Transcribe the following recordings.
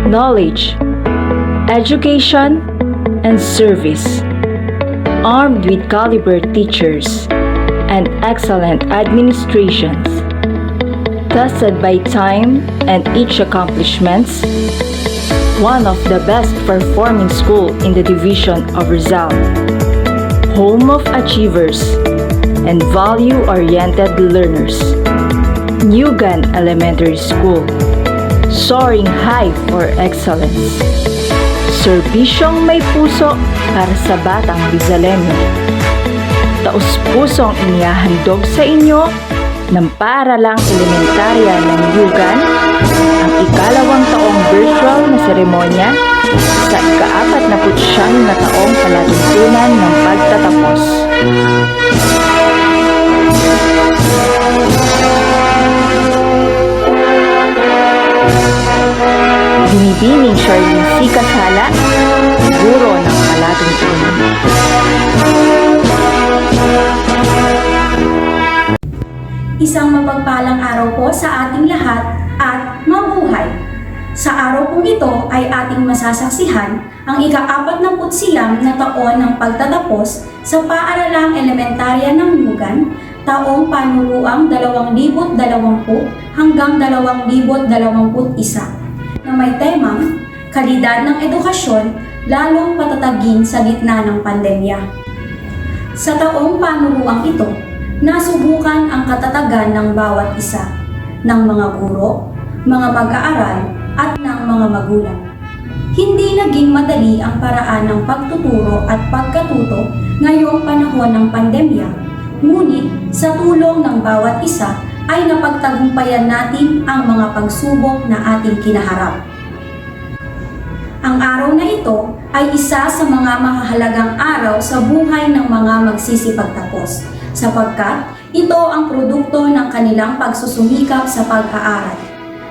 knowledge, education, and service. Armed with caliber teachers and excellent administrations, tested by time and each accomplishments, one of the best performing school in the division of Rizal, home of achievers and value-oriented learners. Nugan Elementary School, soaring high for excellence. Serbisyong may puso para sa batang Rizaleño. Taus-pusong inihahandog sa inyo ng paaralang elementarya ng Nugan ang ikalawang taong virtual na seremonya sa ika-49 na taong palatuntunan ng pagtatapos. Binibining Charlene C. Casala, guro ng palatuntunan. Isang mapagpalang araw po sa ating lahat at mabuhay! Sa araw pong ito ay ating masasaksihan ang ika-49 na taon ng pagtatapos sa paaralang elementarya ng Nugan, taong panuruang 2020 hanggang 2021, na may temang kalidad ng edukasyon lalong patatagin sa gitna ng pandemya. Sa taong panuruang ito, nasubukan ang katatagan ng bawat isa, ng mga guro, mga mag-aaral, at ng mga magulang. Hindi naging madali ang paraan ng pagtuturo at pagkatuto ngayong panahon ng pandemya, ngunit sa tulong ng bawat isa ay napagtagumpayan natin ang mga pagsubok na ating kinaharap. Ang araw na ito ay isa sa mga mahalagang araw sa buhay ng mga magsisipagtapos, sapagkat ito ang produkto ng kanilang pagsusumikap sa pag-aaral.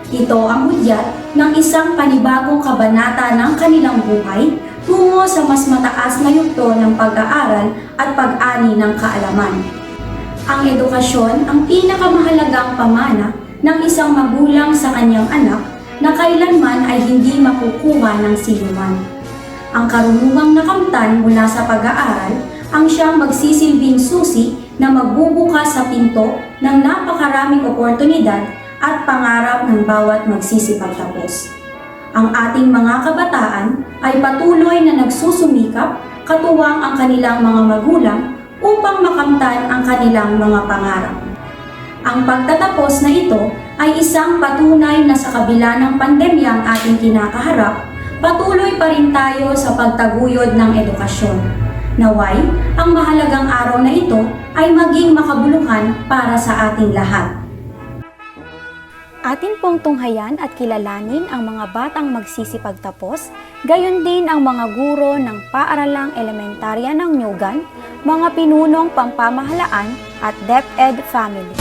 Ito ang hudyat ng isang panibagong kabanata ng kanilang buhay tungo sa mas mataas na yugto ng pag-aaral at pag-ani ng kaalaman. Ang edukasyon ang pinakamahalagang pamana ng isang magulang sa kanyang anak na kailanman ay hindi makukuha ng sinuman. Ang karunungang nakamtan mula sa pag-aaral ang siyang magsisilbing susi na magbubukas sa pinto ng napakaraming oportunidad at pangarap ng bawat magsisipagtapos. Ang ating mga kabataan ay patuloy na nagsusumikap katuwang ang kanilang mga magulang upang makamtan ang kanilang mga pangarap. Ang pagtatapos na ito ay isang patunay na sa kabila ng pandemya ang ating kinakaharap, patuloy pa rin tayo sa pagtaguyod ng edukasyon. Naway, ang mahalagang araw na ito ay maging makabuluhan para sa ating lahat. Atin pong tunghayan at kilalanin ang mga batang magsisipagtapos, gayon din ang mga guro ng paaralang elementarya ng Nugan, mga pinunong pampamahalaan at DepEd family.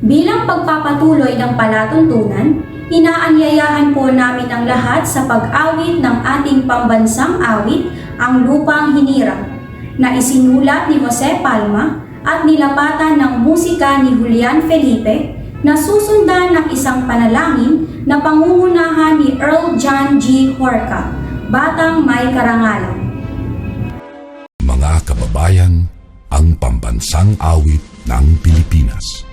Bilang pagpapatuloy ng palatuntunan, inaanyayahan po namin ang lahat sa pag-awit ng ating pambansang awit, Ang Lupang Hinirang, na isinulat ni Jose Palma at nilapatan ng musika ni Julian Felipe, na susundan ng isang panalangin na pangungunahan ni Earl John G. Horca, Batang May Karangalan. Mga kababayan, ang pambansang awit ng Pilipinas.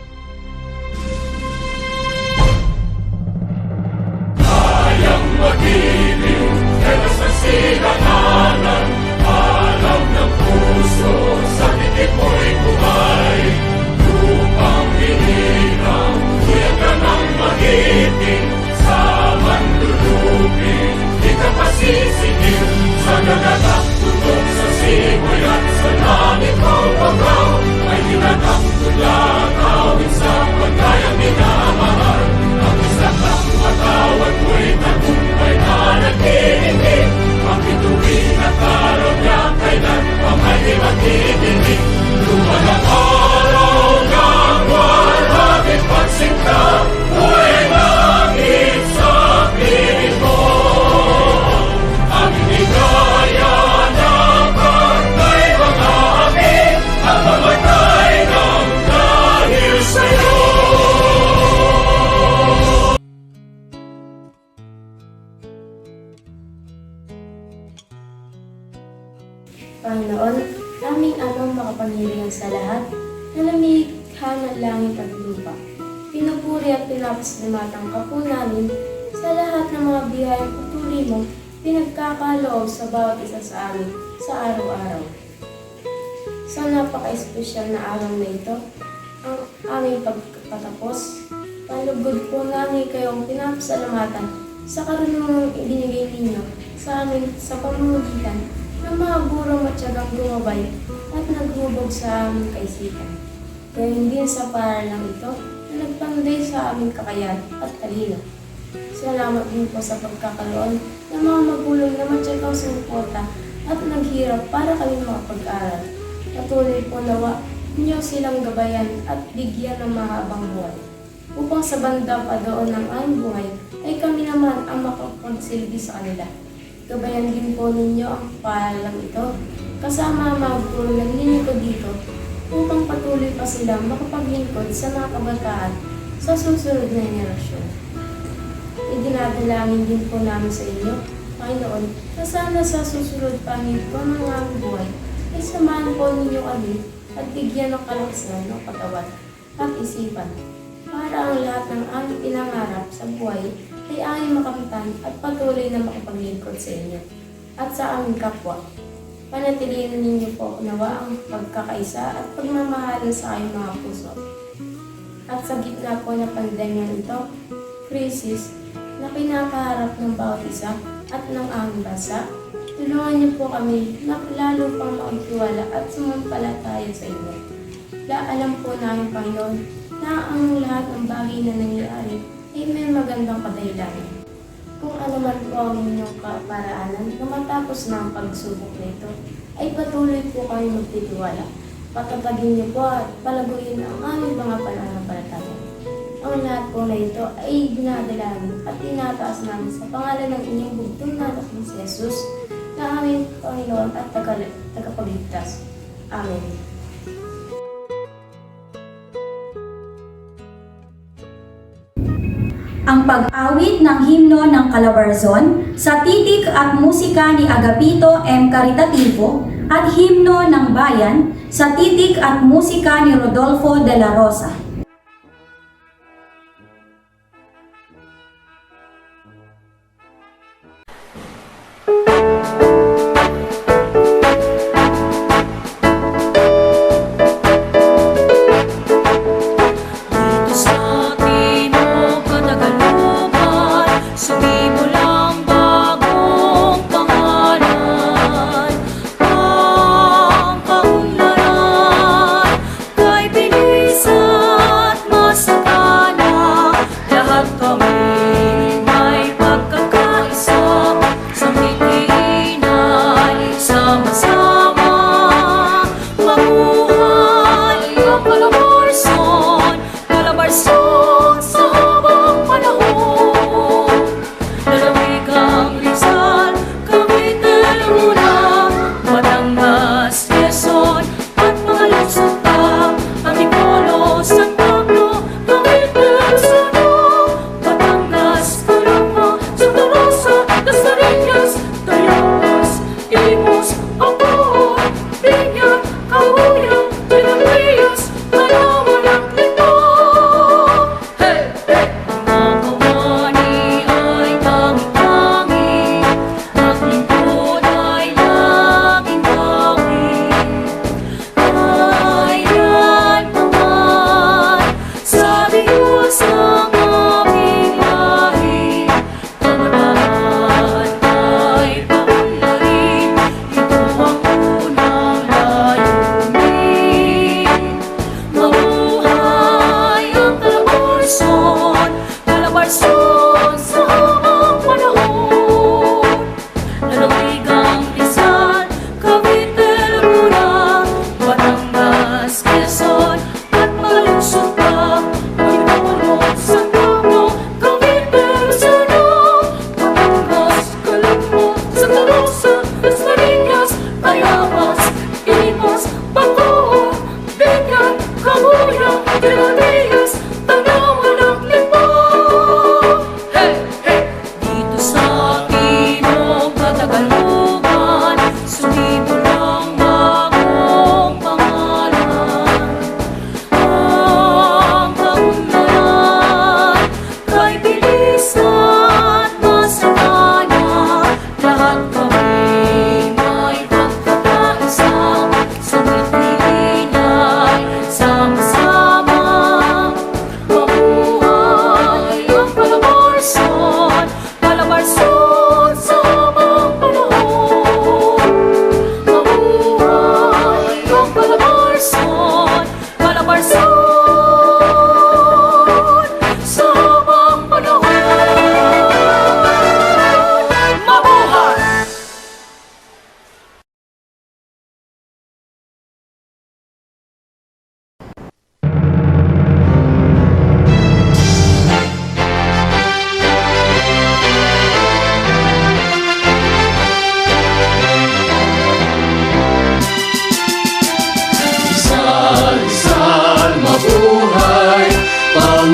Panginoon, aming amang makapangyarihan sa lahat, na lumikha ng langit at lupa. Pinupuri at pinapasalamatan ka po namin sa lahat ng mga biyayang puturi mo, pinagkakaloob sa bawat isa sa amin sa araw-araw. Sa napaka-espesyal na araw na ito, ang aming pagpatapos, palugod po namin kayong pinapasalamatan sa karunungang ibinigay ninyo sa amin sa pamamagitan ng mga gurong matyagang gumabay at naghubog sa aming kaisipan. Gayon din sa paralang ito na nagpanday sa aming kakayahan at talino. Salamat din po sa pagkakaloon ng mga magulang na matyagang sumuporta at naghirap para kami makapag-aral. Patuloy po nawa ninyo silang gabayan at bigyan ng mahabang buhay. upang sa banda pa doon ng aming buhay ay kami naman ang makapagsilbi sa kanila. Gabayan din po ninyo ang paalam ito, kasama ang mga guro ng lingkod dito, upang patuloy pa silang makapaglingkod sa mga kabataan sa susunod na henerasyon. Idinadalangin din po namin sa inyo, Panginoon, na sana sa susunod pa po ng aming buhay ay samahan po ninyo kami at bigyan ng kalakasan ng katawan at isipan, para ang lahat ng aming pinangarap sa buhay ay aming makamtan at patuloy na makapaglingkod sa inyo at sa aming kapwa. Panatilihin ninyo po nawa ang pagkakaisa at pagmamahalan sa aming mga puso. At sa gitna po ng pandemya ito, krisis na kinakaharap ng bawat isa at ng aming bansa, tulungan niyo po kami na lalo pang magtiwala at sumampalataya sa inyo. Alam po namin, Panginoon, na ang lahat ng bagay na nangyayari ay may magandang kadahilanan. Kung ano man po ang inyong kaparaanan na matapos na ang pagsubok na ito, ay patuloy po kami magtitiwala. Patatagin niyo po at palaguin ang aming mga pananampalataya. Ang lahat po na ito ay dinadalangin at tinataas namin sa pangalan ng inyong bugtong na anak ni Jesus, na aming Panginoon at tagapagligtas. Amen. Ang pag-awit ng himno ng Calabarzon sa titik at musika ni Agapito M. Caritativo at himno ng bayan sa titik at musika ni Rodolfo de la Rosa. Ang kaunlaran kay bilisan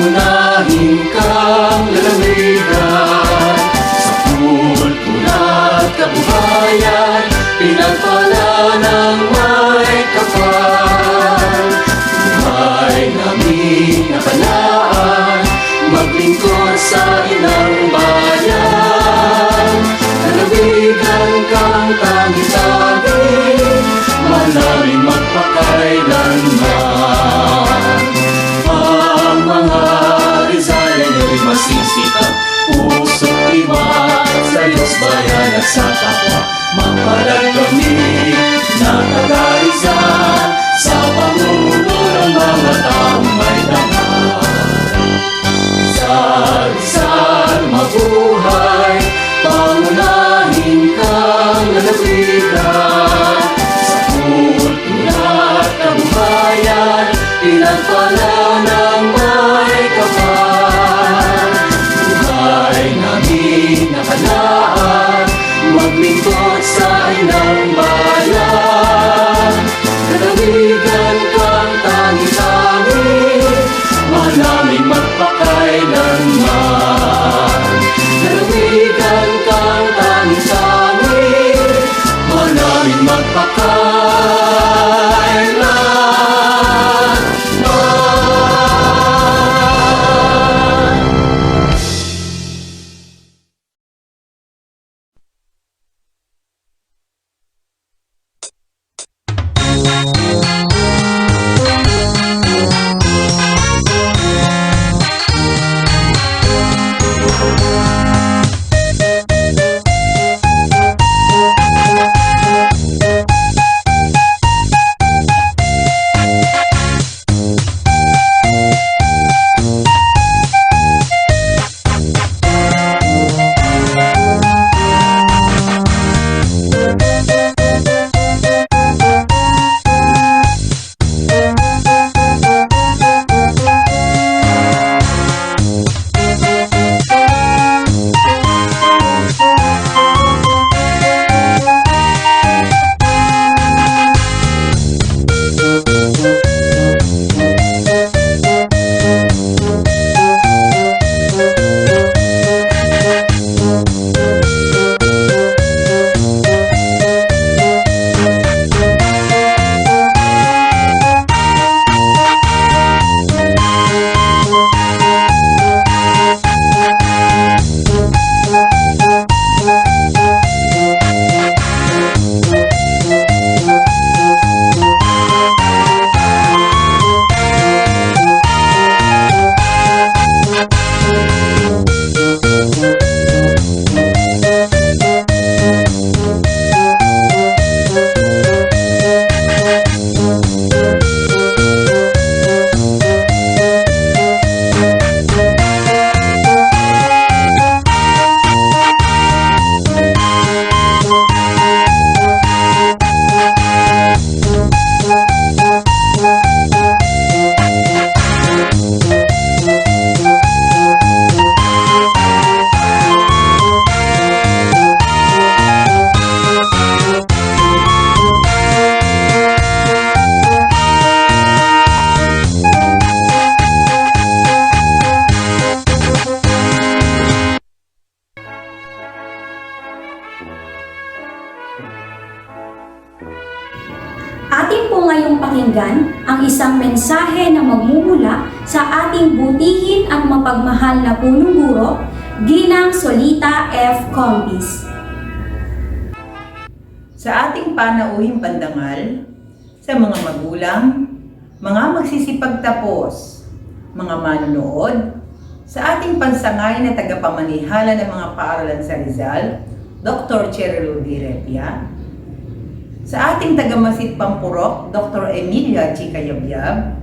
pangunahin kang lalawigan sa kultura at kabuhayan, pinagpala ng may kapal. Buhay namin nakalaan, maglingkod sa inang bayan. Lalawigan kang tangi-tangi, malaming magpakailanman. Ang mga Rizaleño'y masisikap, puso't iwan sa Diyos, bayan at sa kapwa. Mapalag kami na taga-Rizal sa pamumuno ng mga taong may dangal. Rizal, mabuhay, pangunahin kang lalawigan sa kultura at kabuhayan, pinagpala ng may kapal. Buhay namin nakalaan, maglingkod sa inang bayan. Lalawigan kang tangi-tangi, malaming magpakailanman. Lalawigan kang tangi-tangi, malaming magpakailanman. Atin po ngayong pakinggan ang isang mensahe na magmumula sa ating butihin at mapagmahal na punong guro, Ginang Solita F. Compis. Sa ating panauhing pandangal, sa mga magulang, mga magsisipagtapos, mga manonood, sa ating pansangay na tagapamanihala ng mga paaralan sa Rizal, Dr. Cheryl Direpia, sa ating tagamasid Pampurok, Dr. Emilia Chica Yabyab,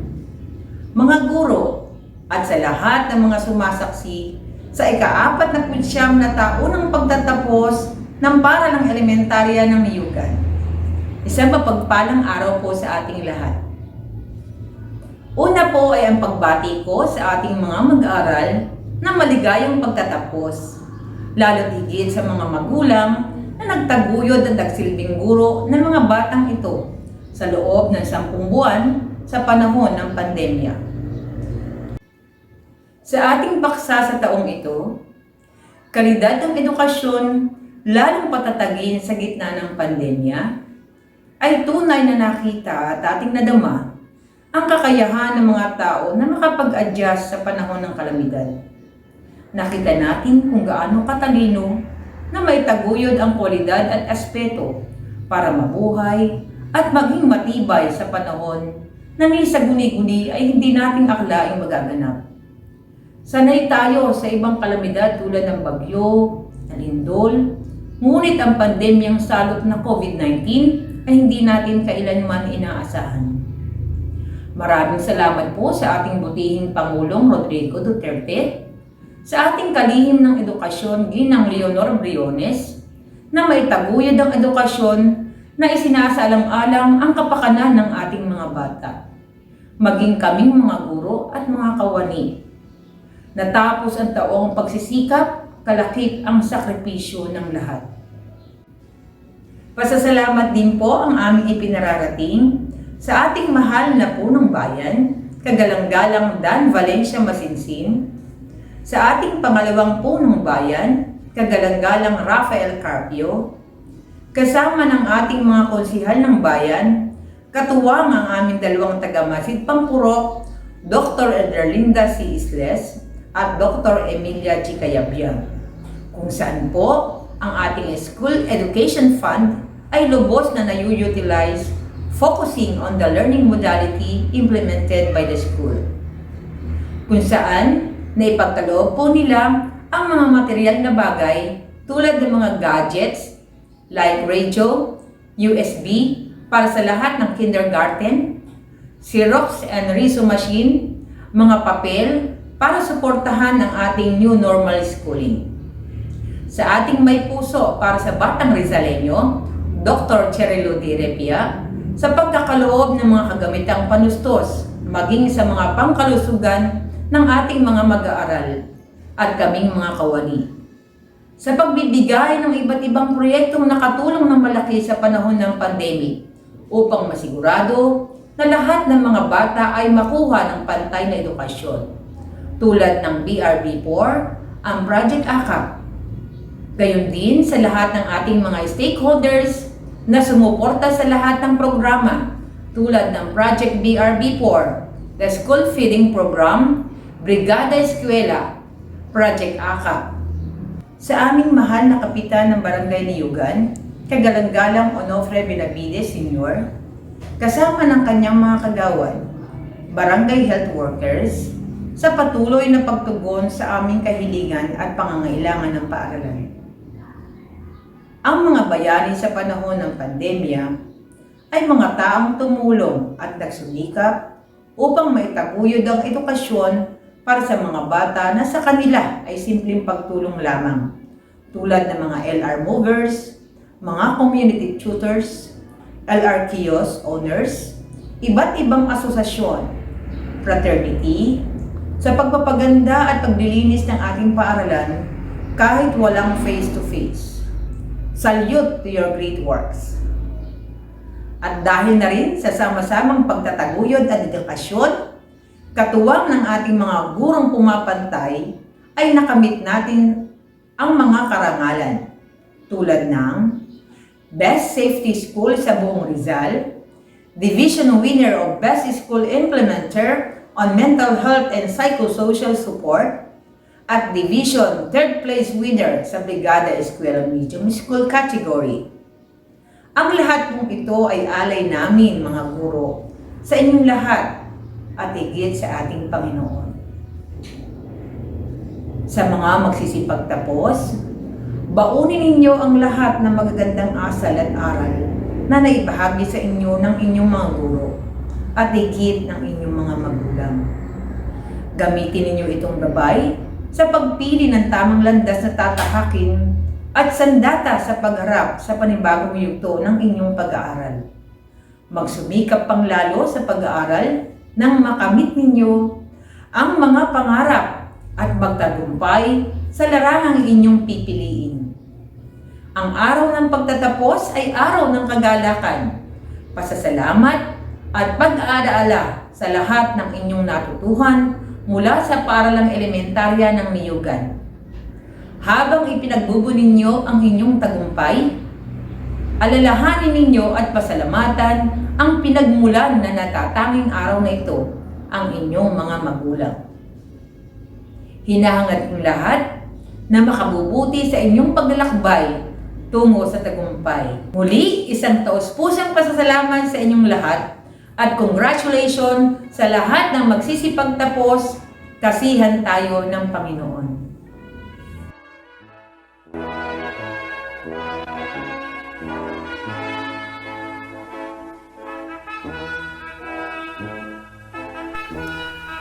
mga guro, at sa lahat ng mga sumasaksi sa ika-49 na taunang pagtatapos ng paaralang elementarya ng Niyugan. Isang mapagpalang araw po sa ating lahat. Una po ay ang pagbati ko sa ating mga mag-aaral na maligayang pagtatapos, lalo higit sa mga magulang na nagtaguyod at nagsilbing guro ng mga batang ito sa loob ng 10 buwan sa panahon ng pandemya. Sa ating paksa sa taong ito, kalidad ng edukasyon, lalong patatagin sa gitna ng pandemya, ay tunay na nakita at ating nadama ang kakayahan ng mga tao na makapag-adjust sa panahon ng kalamidad. Nakita natin kung gaano katalino na may taguyod ang kwalidad at aspeto para mabuhay at maging matibay sa panahon na ni sa guni-guni ay hindi nating aklaing magaganap. Sanay tayo sa ibang kalamidad tulad ng bagyo, ng lindol, ngunit ang pandemyang salot na COVID-19 ay hindi natin kailanman inaasahan. Maraming salamat po sa ating butihing Pangulong Rodrigo Duterte, sa ating kalihim ng edukasyon Ginang Leonor Briones, na may taguyod ang edukasyon na isinasaalang-alang ang kapakanan ng ating mga bata, maging kaming mga guro at mga kawani. Natapos ang taong pagsisikap, kalakip ang sakripisyo ng lahat. Pasasalamat din po ang aming ipinararating sa ating mahal na punong bayan, kagalang-galang Dan Valencia Masinsin, sa ating pangalawang punong bayan, kagalang-galang Rafael Carpio, kasama ng ating mga konsihal ng bayan, katuwang ang aming dalawang taga-Masid Pampurok, Dr. Ederlinda C. Isles at Dr. Emilia G. Cayabia, kung saan po ang ating School Education Fund ay lubos na na-utilize, focusing on the learning modality implemented by the school, kung saan naipagkaloob po nila ang mga material na bagay tulad ng mga gadgets like radio, USB para sa lahat ng kindergarten, Xerox and Riso machine, mga papel para suportahan ang ating new normal schooling. Sa ating may puso para sa Batang Rizaleño, Dr. Cherilo D. Repia, sa pagkakaloob ng mga kagamitang panustos, maging sa mga pangkalusugan ng ating mga mag-aaral at kaming mga kawani. Sa pagbibigay ng iba't ibang proyektong nakatulong ng malaki sa panahon ng pandemic upang masigurado na lahat ng mga bata ay makuha ng pantay na edukasyon, tulad ng BRB4, ang Project AKAP. Gayon din sa lahat ng ating mga stakeholders na sumuporta sa lahat ng programa tulad ng Project BRB4, the School Feeding Program, Brigada Eskwela, Project AKAP. Sa aming mahal na kapitan ng Barangay Niyugan, kagalang-galang Onofre Benavides Sr., kasama ng kanyang mga kagawad, barangay health workers, sa patuloy na pagtugon sa aming kahilingan at pangangailangan ng paaralan. Ang mga bayani sa panahon ng pandemya ay mga taong tumulong at nagsumikap upang maitaguyod ang edukasyon para sa mga bata na sa kanila ay simpleng pagtulong lamang, tulad ng mga LR movers, mga community tutors, LR kiosk owners, iba't ibang asosasyon, fraternity, sa pagpapaganda at paglilinis ng ating paaralan kahit walang face-to-face. Salute to your great works. At dahil na rin sa sama-samang pagtataguyod at edukasyon, katuwang ng ating mga gurong pumapantay, ay nakamit natin ang mga karangalan tulad ng Best Safety School sa buong Rizal, Division Winner of Best School Implementer on Mental Health and Psychosocial Support, at Division 3rd Place Winner sa Brigada Eskwela Medium School category. Ang lahat ng ito ay alay namin, mga guro, sa inyong lahat at higit sa ating Panginoon. Sa mga magsisipagtapos, baunin ninyo ang lahat ng magagandang asal at aral na naibahagi sa inyo ng inyong mga guro at higit ng inyong mga magulang. Gamitin ninyo itong gabay sa pagpili ng tamang landas na tatahakin at sandata sa pagharap sa panibagong yugto ng inyong pag-aaral. Magsumikap pang lalo sa pag-aaral nang makamit ninyo ang mga pangarap at magtagumpay sa larangang inyong pipiliin. Ang araw ng pagtatapos ay araw ng kagalakan, pasasalamat at pag-aalaala sa lahat ng inyong natutuhan mula sa paaralang elementarya ng Niyugan. Habang ipinagbubo ninyo ang inyong tagumpay, alalahanin ninyo at pasalamatan ang pinagmulan na natatanging araw na ito, ang inyong mga magulang. Hinahangad kong lahat na makabubuti sa inyong paglalakbay tungo sa tagumpay. Muli, isang taos-pusang pasasalamat sa inyong lahat at congratulations sa lahat ng magsisipagtapos. Kasihan tayo ng Panginoon.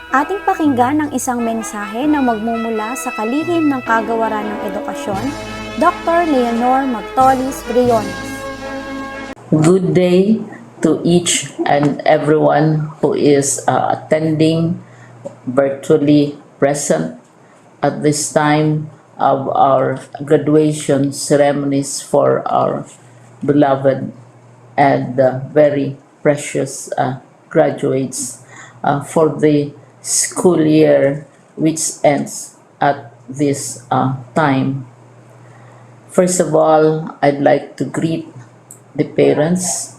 Ating pakinggan ang isang mensahe na magmumula sa kalihim ng kagawaran ng edukasyon, Dr. Leonor Magtolis Briones. Good day to each and everyone who is attending virtually present at this time of our graduation ceremonies for our beloved and very precious graduates for the school year which ends at this time. First of all, I'd like to greet the parents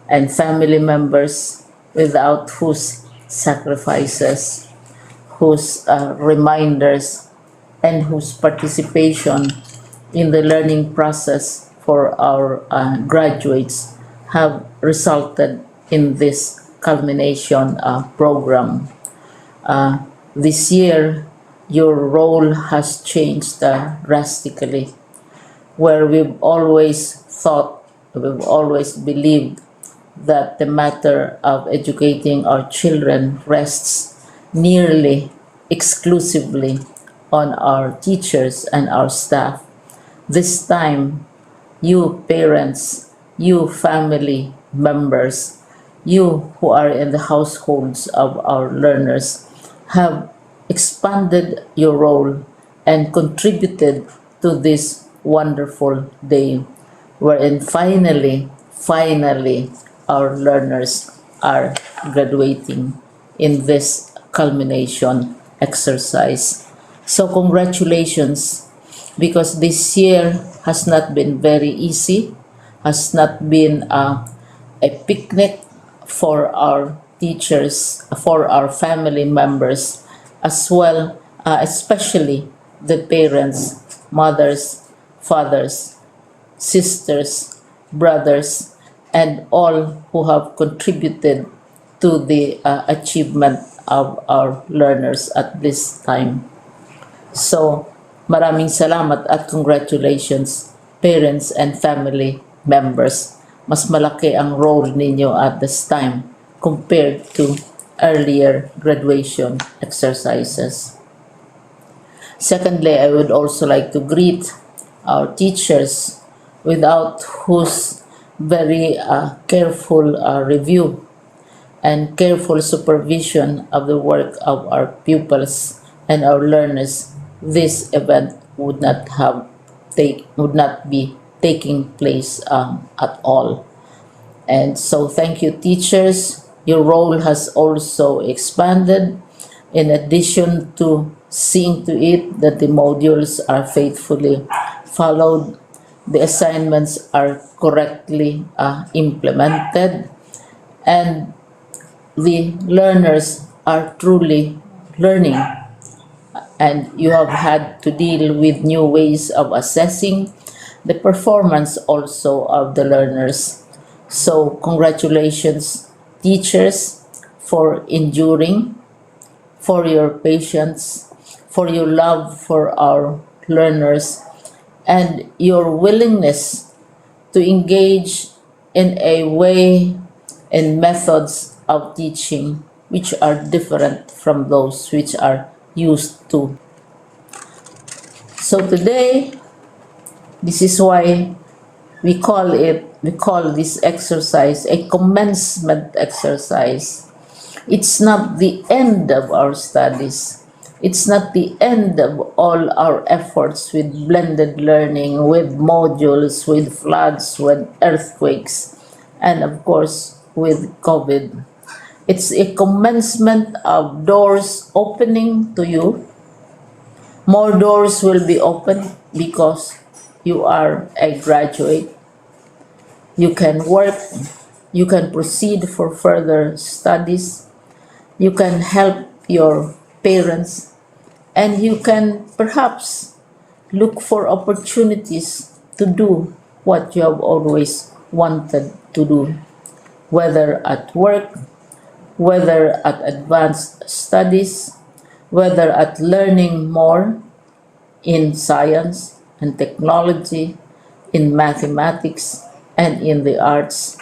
and family members without whose sacrifices, whose reminders, and whose participation in the learning process for our graduates have resulted in this culmination program. This year, your role has changed drastically, where we've always believed that the matter of educating our children rests nearly exclusively on our teachers and our staff. This time, you parents, you family members, you who are in the households of our learners have expanded your role and contributed to this wonderful day wherein finally our learners are graduating in this culmination exercise. So congratulations, because this year has not been very easy, has not been a picnic for our teachers, for our family members, as well, especially the parents, mothers, fathers, sisters, brothers, and all who have contributed to the achievement of our learners at this time. So, maraming salamat at congratulations, parents and family members. Mas malaki ang role ninyo at this time compared to earlier graduation exercises. Secondly, I would also like to greet our teachers, without whose very careful review and careful supervision of the work of our pupils and our learners, this event would not be taking place at all. And so thank you, teachers. Your role has also expanded, in addition to seeing to it that the modules are faithfully followed, the assignments are correctly implemented, and the learners are truly learning. And you have had to deal with new ways of assessing the performance also of the learners. So congratulations, teachers, for enduring, for your patience, for your love for our learners, and your willingness to engage in a way and methods of teaching which are different from those which are used to. So today, this is why we call this exercise a commencement exercise. It's not the end of our studies. It's not the end of all our efforts with blended learning, with modules, with floods, with earthquakes, and of course with COVID. It's a commencement of doors opening to you. More doors will be opened because you are a graduate. You can work, you can proceed for further studies, you can help your parents, and you can perhaps look for opportunities to do what you have always wanted to do, whether at work, whether at advanced studies, whether at learning more in science and technology, in mathematics, and in the arts.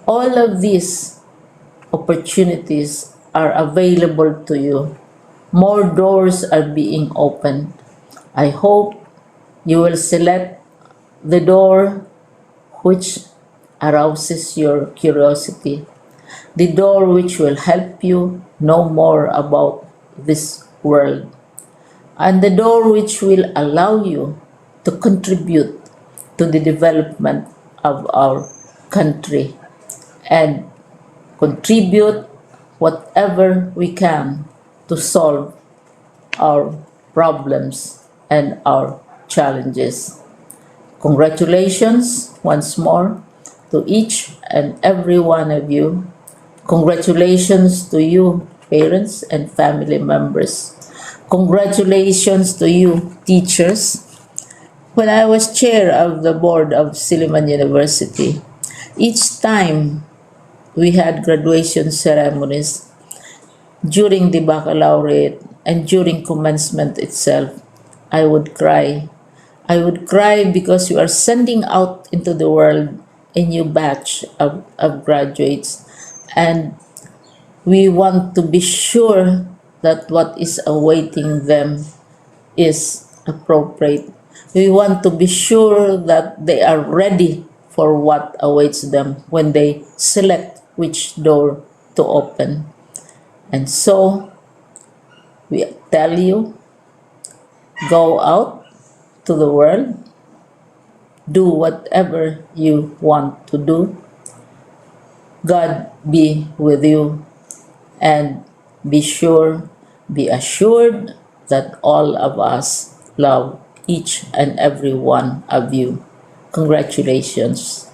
All of these opportunities are available to you. More doors are being opened. I hope you will select the door which arouses your curiosity, the door which will help you know more about this world, and the door which will allow you to contribute to the development of our country and contribute whatever we can to solve our problems and our challenges. Congratulations once more to each and every one of you. Congratulations to you, parents and family members. Congratulations to you, teachers. When I was chair of the board of Silliman University, each time we had graduation ceremonies, during the baccalaureate and during commencement itself, I would cry. I would cry because you are sending out into the world a new batch of graduates, and we want to be sure that what is awaiting them is appropriate. We want to be sure that they are ready for what awaits them when they select which door to open. And so, we tell you, go out to the world, do whatever you want to do. God be with you, and be assured that all of us love each and every one of you. Congratulations.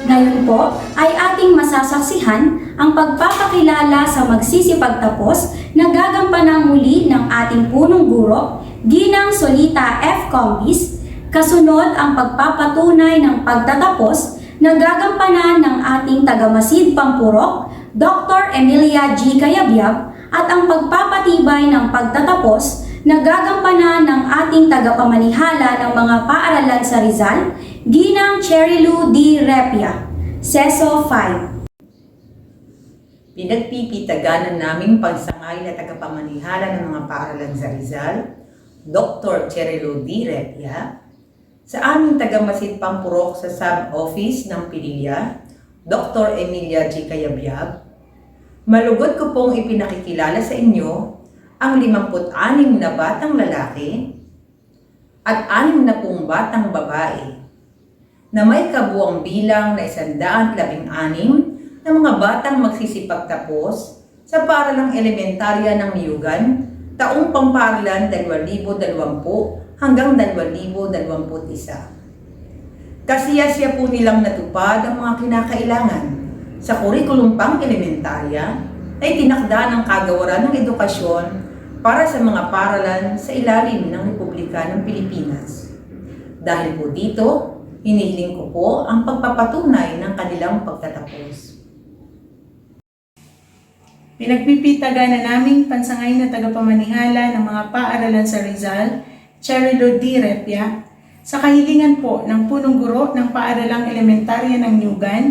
Ngayon po ay ating masasaksihan ang pagpapakilala sa magsisipagtapos na gagampanang muli ng ating punong guro, Ginang Solita F. Combis. Kasunod ang pagpapatunay ng pagtatapos na gagampanan ng ating tagamasid Pampurok, Dr. Emilia G. Cayabyab, at ang pagpapatibay ng pagtatapos na gagampanan ng ating tagapamanihala ng mga paaralan sa Rizal, Ginang Cherilu D. Repia. Seso 5. Pinagpipitaganan naming pagsangay na tagapamanihala ng mga paaralan sa Rizal, Dr. Cherilu D. Repia, sa aming tagamasid Pampurok sa Sub-Office ng Pililya, Dr. Emilia G. Cayabyab, malugod ko pong ipinakikilala sa inyo ang 56 na batang lalaki at 60 batang babae na may kabuang bilang na 116 na mga batang magsisipagtapos sa paaralang elementarya ng Niyugan taong pamparalan 2020 hanggang 2021. Kasiyasiya po nilang natupad ang mga kinakailangan sa kurikulum pang elementarya na itinakda ng Kagawaran ng Edukasyon para sa mga paaralan sa ilalim ng Republika ng Pilipinas. Dahil po dito, hinihiling ko po ang pagpapatunay ng kanilang pagtatapos. Pinagpipitagan na naming pansangay na tagapamanihala ng mga paaralan sa Rizal, Cherilu D. Repia, sa kahilingan po ng punong guro ng paaralang elementarya ng Niyugan,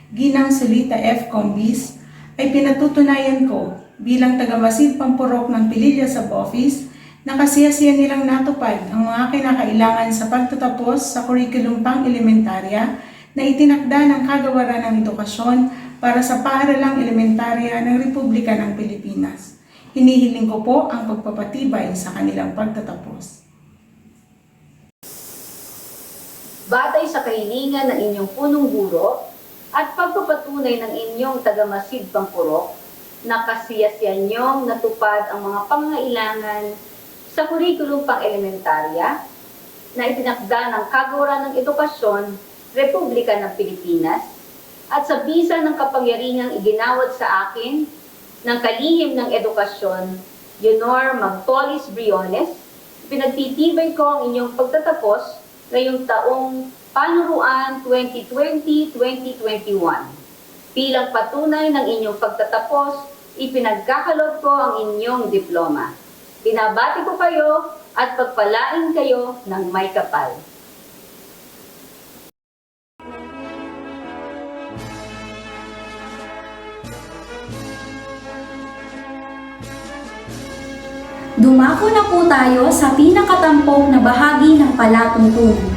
Ginang Solita F. Combis, ay pinatutunayan ko bilang tagamasid Pampurok ng Pililya Sub-Office na kasiyasiya nilang natupad ang mga kinakailangan sa pagtatapos sa kurikulum pang elementarya na itinakda ng Kagawaran ng Edukasyon para sa paaralang elementarya ng Republika ng Pilipinas. Hinihiling ko po ang pagpapatibay sa kanilang pagtatapos. Batay sa kahilingan ng inyong punong guro at pagpapatunay ng inyong tagamasid pangpurok, na kasiyasiyan niyong natupad ang mga pangangailangan sa kurikulum pang-elementarya na itinakda ng Kagawaran ng Edukasyon, Republika ng Pilipinas, at sa bisa ng kapangyarihang iginawad sa akin ng Kalihim ng Edukasyon, Leonor Magtolis Briones, pinagtitibay ko ang inyong pagtatapos ngayong taong Panuruan 2020-2021. Bilang patunay ng inyong pagtatapos, ipinagkakaloob ko ang inyong diploma. Binabati ko kayo at pagpalain kayo ng may kapal. Dumako na po tayo sa pinakatampok na bahagi ng palatuntunan,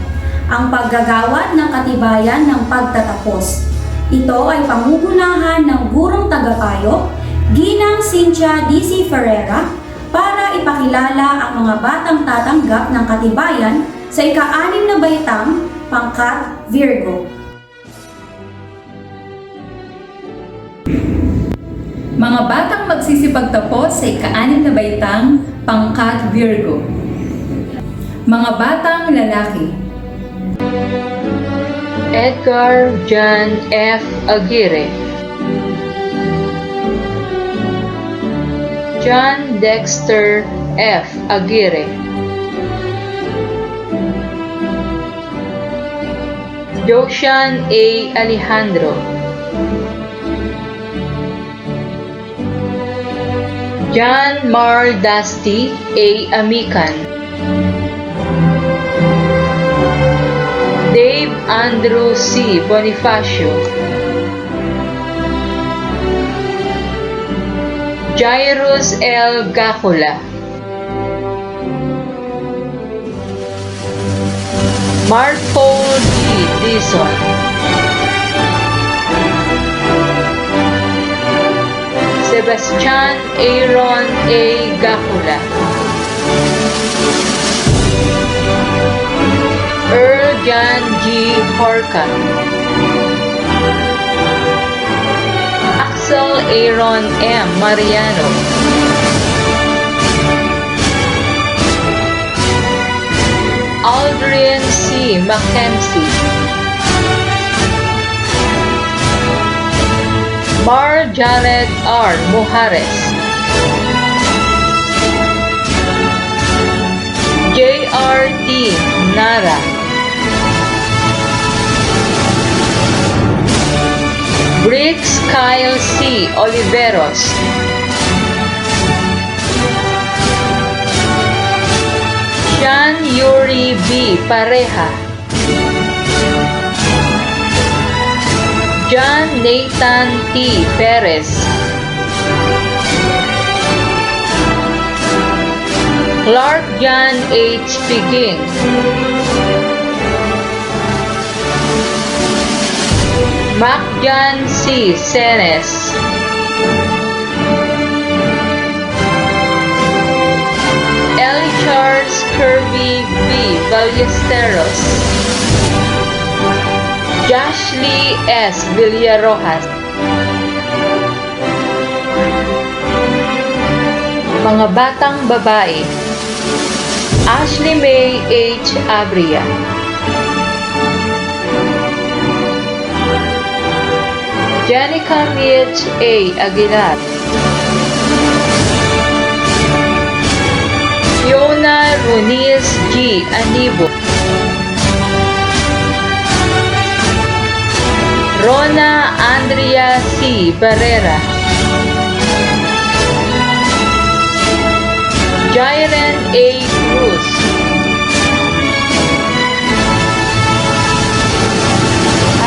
ang paggagawad ng katibayan ng pagtatapos. Ito ay pangugunahan ng gurong tagapayo, Ginang Cynthia D.C. Ferreira, para ipakilala ang mga batang tatanggap ng katibayan sa ika-6 na baitang pangkat Virgo. Mga batang magsisipagtapos sa ika-6 na baitang pangkat Virgo. Mga batang lalaki. Edgar John F. Aguirre, John Dexter F. Aguirre, Josian A. Alejandro, John Mar Dusty A. Amican, Dave Andrew C. Bonifacio, Jairus L. Gacula, Marco G. Dison, Sebastian Aaron A. Gacula, Earl John G. Horka, Axel Aaron M. Mariano, Aldrin C. Mackenzie, Mar Janet R. Mujares, J.R.T. Nara, Briggs Kyle C. Oliveros, Sean Yuri B. Pareja, John Nathan T. Perez, Clark John H. Piging, Mac John C. Senes, Ellie Charles Kirby B. Ballesteros, Josh Lee S. Villarojas. Mga batang babae, Ashley May H. Abria, Janica Mitch A. Aguilar, Fiona Runiz G. Anibo, Rona Andrea C. Barrera, Jairen A. Cruz,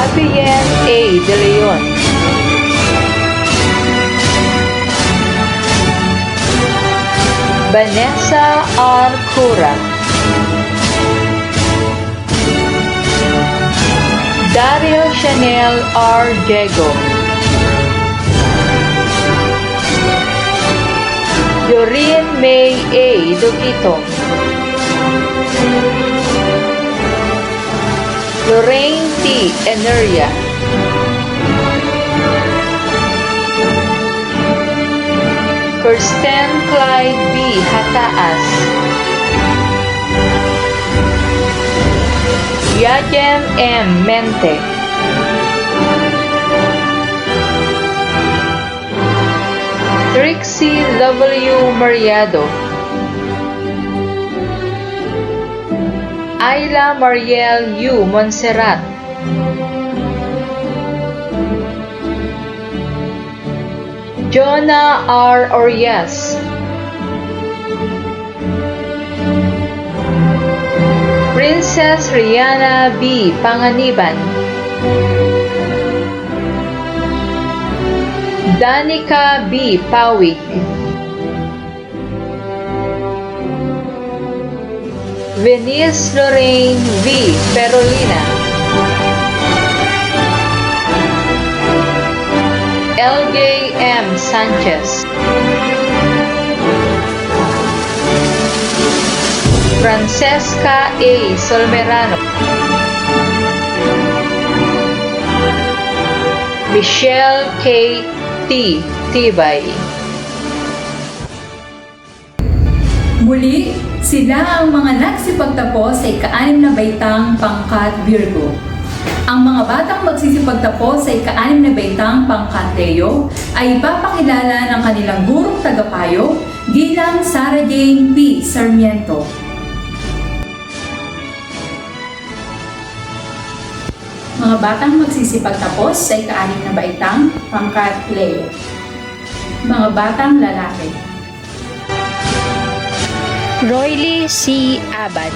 Abiyen A. De Leon, Vanessa R. Cura, Daryl Chanel R. Diego, Lorene May A. Dugito, Lorraine T. Eneria, Kirsten Clyde B. Hataas, Yajem M. Mente, Trixie W. Mariado, Ayla Mariel U. Monserrat, Jonah R. Orias, Princess Rihanna B. Panganiban, Danica B. Pawig, Venice Lorraine V. Perolina, LJ M. Sanchez, Francesca A. Solmerano, Michelle K. T. Tibay. Muli, sila ang mga nagsipagtapos sa ika-6 na baitang pangkat Virgo. Ang mga batang magsisipagtapos sa ika-6 na baitang pangkat Leo ay ipapakilala ng kanilang gurong tagapayo bilang Sarah Jane P. Sarmiento. Mga batang magsisipagtapos sa ika-6 na baitang pangkat Leo. Mga batang lalaki. Royly C. Abad,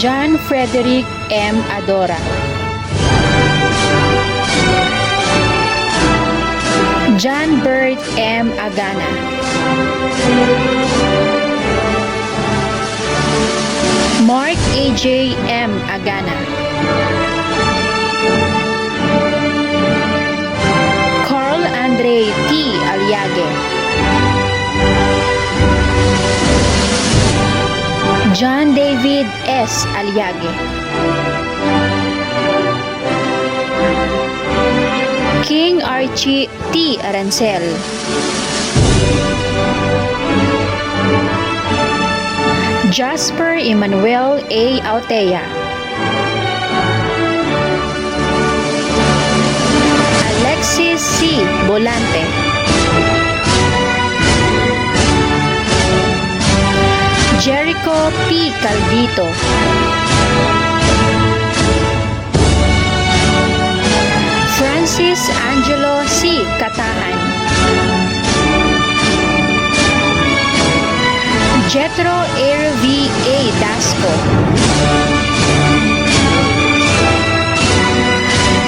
John Frederick M. Adora, John Bert M. Agana, Mark A.J. M. Agana, Carl Andre T. Aliague, John David S. Aliague, King Archie T. Arancel, Jasper Emmanuel A. Autea, Alexis C. Bolante, Jericho P. Calvito, Francis Angelo C. Katahan, Jetro Air V. A. Dasco,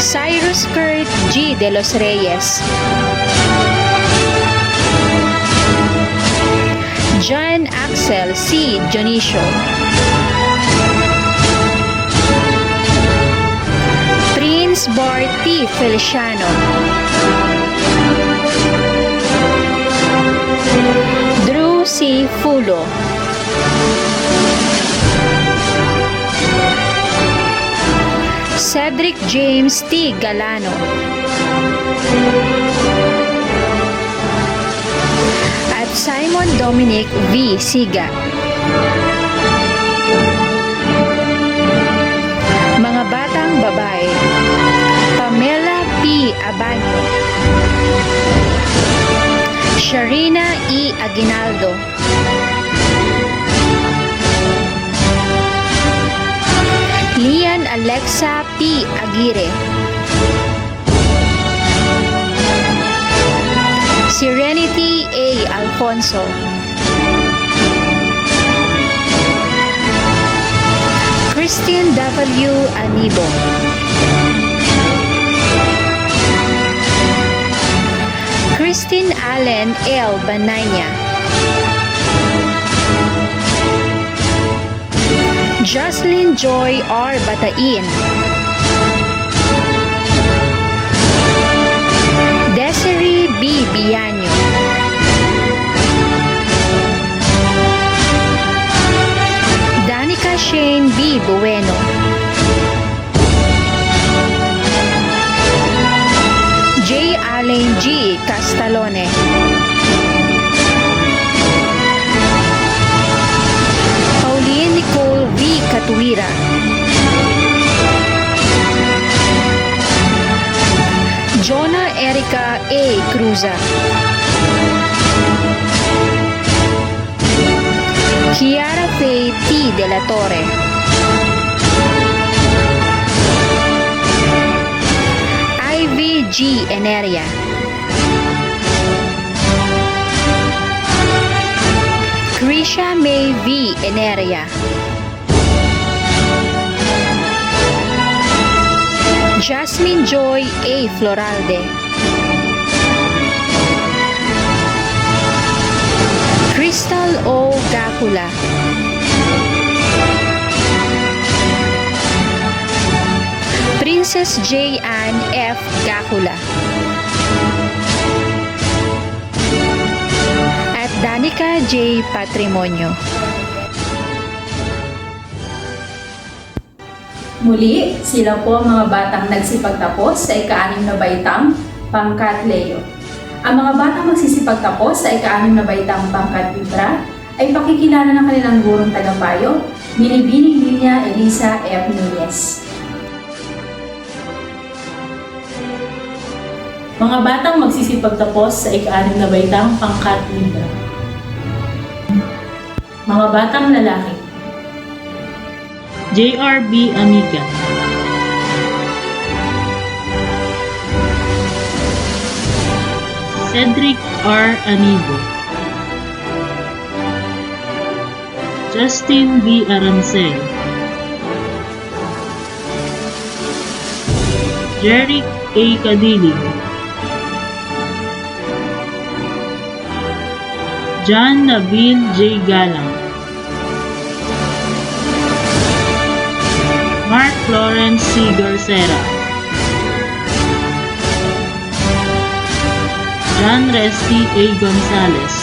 Cyrus Kurt G. De Los Reyes, John Axel C. Dionisio, Prince Bart T. Feliciano, Drew C. Fulo, Cedric James T. Galano, at Simon Dominic V. Siga. Mga batang babae, Pamela P. Abanyo, Sharina E. Aguinaldo, Lian Alexa P. Aguirre, Serenity A. Alfonso, Christine W. Anibo, Christine Allen L. Banaya, Jocelyn Joy R. Batain, Souza. Kiara Faye T. De La Torre. Ivy G. Eneria. Krisha May V. Eneria. Jasmine Joy A. Floralde. Crystal O. Gacula. Princess J. Ann F. Gacula. At Danica J. Patrimonio. Muli, sila po ang mga batang nagsipagtapos sa ika-6 na baitang pangkat Leo. Ang mga batang magsisipagtapos sa ika-6 na baitang pangkat Libra ay pakikilala ng kanilang gurong tagapayo, Binibining Linya Elisa F. Nunez. Mga batang magsisipagtapos sa ika-6 na baitang pangkat Libra. Mga batang lalaki. JRB Amiga, Cedric R. Anibo, Justin B. Arancel, Jeric A. Cadiling, John Nabil J. Galang, Mark Lawrence C. Garcera, John Resty A. Gonzalez,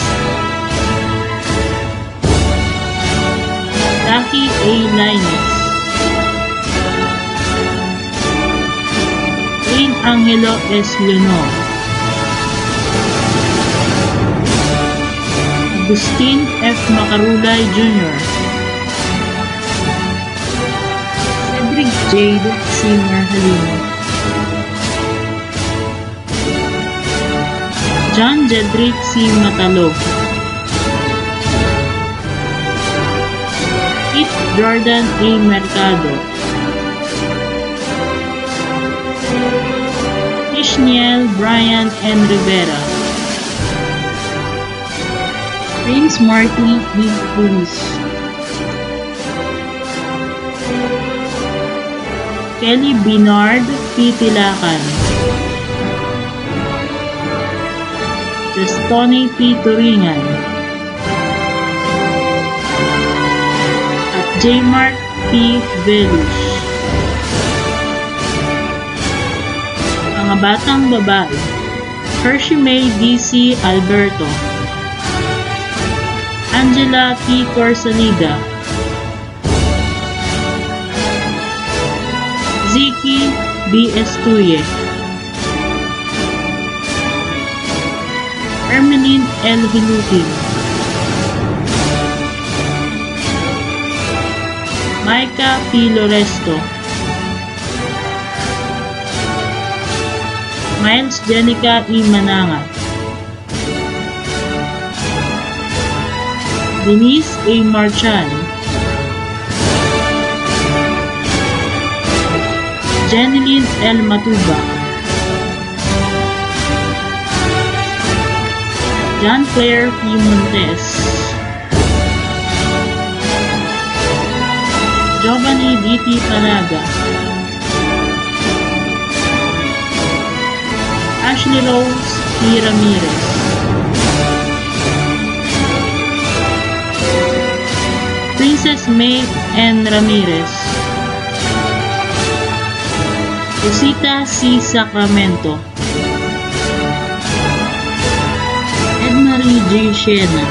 Taki A. Linus, Ain Angelo S. Leonor, Agustin F. Macarulay Jr., Cedric Jade C. Marhalino, John Jedrick C. Matalog, Keith Jordan A. Mercado, Ishniel Brian N. Rivera, Prince Marty B. Cruz, Kelly Binard P. Tilacan, Justoni P. Turingan, at J. Mark P. Velush. Mga batang babae, Hershey May D.C. Alberto, Angela T. Corsalida, Ziki B. Estuye, Ermeline L. Hilutin, Micah P. Loresto, Miles Jenica E. Manangat, Denise A. Marchan, Jeneline L. Matuba, John Claire P. Montes, Giovanni D.T. Panaga, Ashley Rose P. Ramirez, Princess May N. Ramirez, Rosita C. Sacramento, Edmarie J. Shena,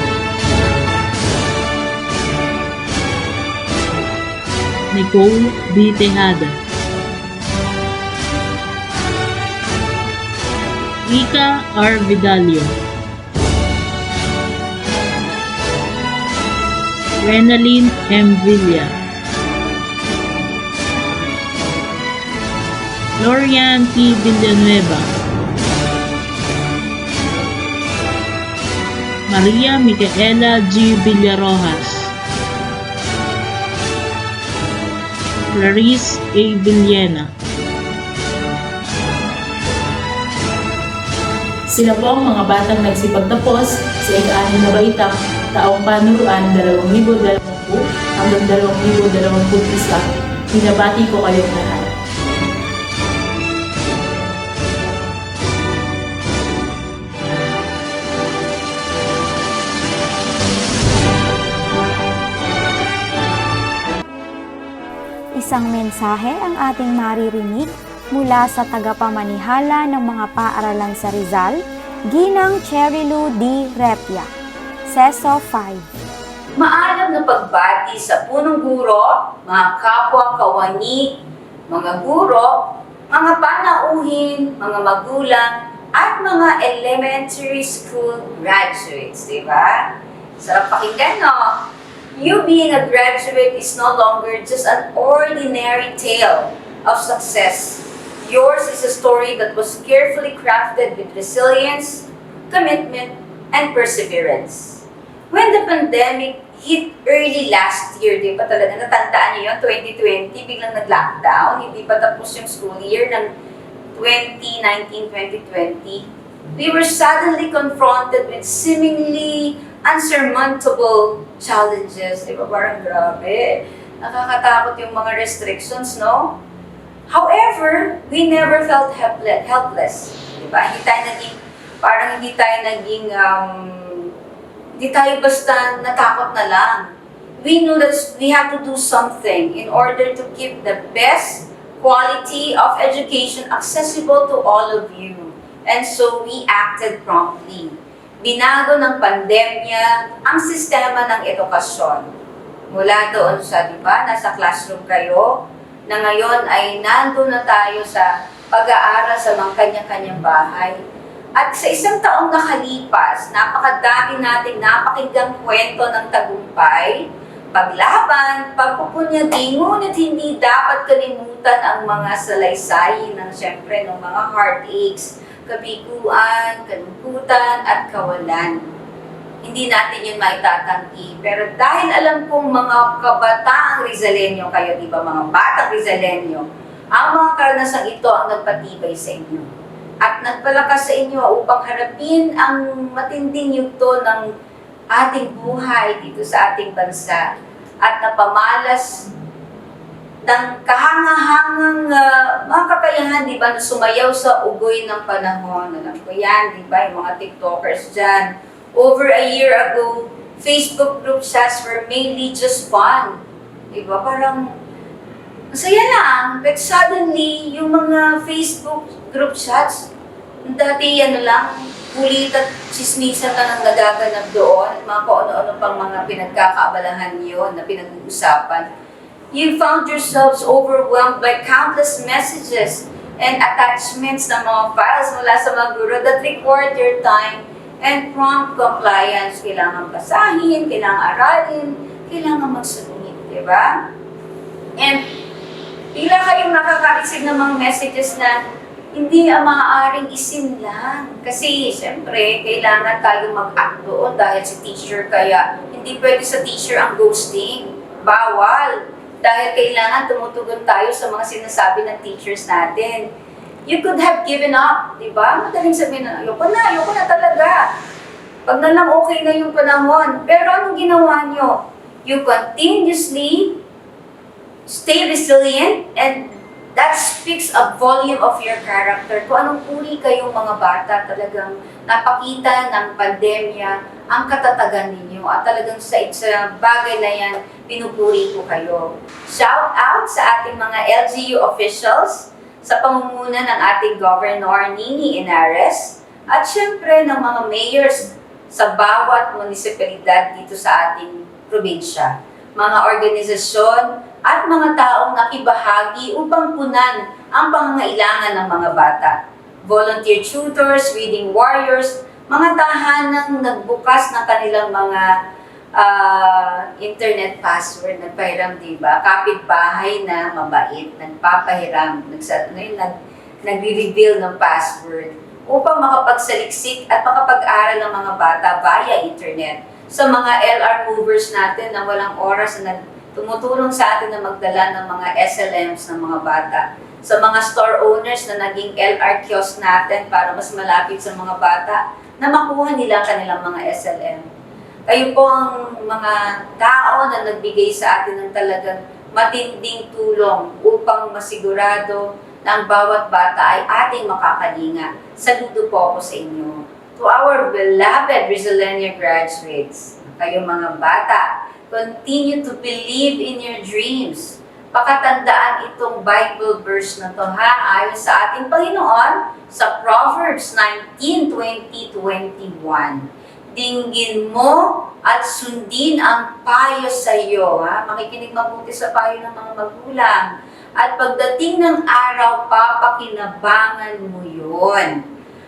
Nicole B. Tejada, Ika R. Vidalio, Renaline M. Villa, Lorian T. Villanueva, Maria Micaela G. Villarojas, Clarice A. Villena. Sila po ang mga batang nagsipagtapos sa ika-6 na baitang taong panuruan 2020 hanggang 2021. Binabati ko kayong lahat. Isang mensahe ang ating maririnig mula sa tagapamanihala ng mga paaralan sa Rizal, Ginang Cherilu D. Repia, Seso 5. Maalam na pagbati sa punong guro, mga kapwa kawani, mga guro, mga panauhin, mga magulang, at mga elementary school graduates, di ba? Sarap pakinggan, no? You being a graduate is no longer just an ordinary tale of success. Yours is a story that was carefully crafted with resilience, commitment, and perseverance. When the pandemic hit early last year, di ba talaga, natandaan niyo yun, 2020, biglang nag-lockdown, hindi pa tapos yung school year ng 2019-2020, we were suddenly confronted with seemingly unsurmountable challenges. Di ba? Parang grabe. Nakakatakot yung mga restrictions, no? However, we never felt helpless. Di ba? Hindi tayo basta natakot na lang. We knew that we had to do something in order to keep the best quality of education accessible to all of you. And so we acted promptly. Binago ng pandemya ang sistema ng edukasyon. Mula doon sa, di ba, nasa classroom kayo, na ngayon ay nandun na tayo sa pag-aaral sa mga kanya-kanyang bahay. At sa isang taong nakalipas, napakadami nating napakinggang kwento ng tagumpay, paglaban, pagpupunyagi, ngunit hindi dapat kalimutan ang mga salaysay ng siyempre ng mga heartaches, kabiguan, kalungkutan, at kawalan. Hindi natin yun maitatanggi. Pero dahil alam kong mga kabataang Rizalenyo kayo, di ba, mga batang Rizalenyo, ang mga karanasang ito ang nagpatibay sa inyo. At nagpalakas sa inyo upang harapin ang matinding yugto ng ating buhay dito sa ating bansa. At napamalas ng kahangahangang mga kakayahan, di ba, na sumayaw sa ugoy ng panahon. Alam ko yan, di ba, yung mga TikTokers dyan. Over a year ago, Facebook group chats were mainly just fun. Di ba, parang masaya lang. But suddenly, yung mga Facebook group chats, dati lang, kulit at chismisan ka nang nagaganap doon, at mga kung ano-ano pang mga pinagkakaabalahan yun na pinag-uusapan. You found yourselves overwhelmed by countless messages and attachments ng mga files mula sa mga guro that required your time and prompt compliance. Kailangan basahin, kailangan aralin, kailangan magsunod, di ba? And bigla kayong nakaka-receive ng mga messages na hindi maaaring isin lang. Kasi, siyempre, kailangan tayo mag-act doon dahil si teacher, kaya hindi pwede sa teacher ang ghosting. Bawal. Dahil kailangan tumutugon tayo sa mga sinasabi ng teachers natin. You could have given up, di ba? Madaling sabihin na, ayoko na talaga. Pag na lang okay na yung panahon. Pero anong ginawa nyo? You continuously stay resilient, and that speaks a volume of your character. Kung anong uri kayong mga bata, talagang napakita ng pandemya ang katatagan ninyo. At talagang sa bagay na yan, pinupuri ko kayo. Shout out sa ating mga LGU officials, sa pamumuno ng ating Governor Nini Inares, at syempre ng mga mayors sa bawat munisipalidad dito sa ating probinsya. Mga organisasyon at mga taong nakibahagi upang punan ang pangangailangan ng mga bata. Volunteer tutors, reading warriors, mga tahanang nagbukas ng kanilang mga internet password, nagpahiram, diba? Kapitbahay na mabait, nagpapahiram, nagre-reveal ng password upang makapagsaliksik at makapag-aral ng mga bata via internet. Sa mga LR movers natin na walang oras na tumutulong sa atin na magdala ng mga SLMs ng mga bata. Sa mga store owners na naging LR kiosk natin para mas malapit sa mga bata na makuha nila kanilang mga SLM. Kayo po ang mga tao na nagbigay sa atin ng talagang matinding tulong upang masigurado na ang bawat bata ay ating makakalinga. Saludo po ako sa inyo. To our beloved Rizalenia graduates, kayo mga bata, continue to believe in your dreams. Pakatandaan itong Bible verse na to ayon sa ating Panginoon sa Proverbs 19:20-21. Dinggin mo at sundin ang payo sa iyo. Makikinig mabuti sa payo ng mga magulang. At pagdating ng araw, papakinabangan mo yun.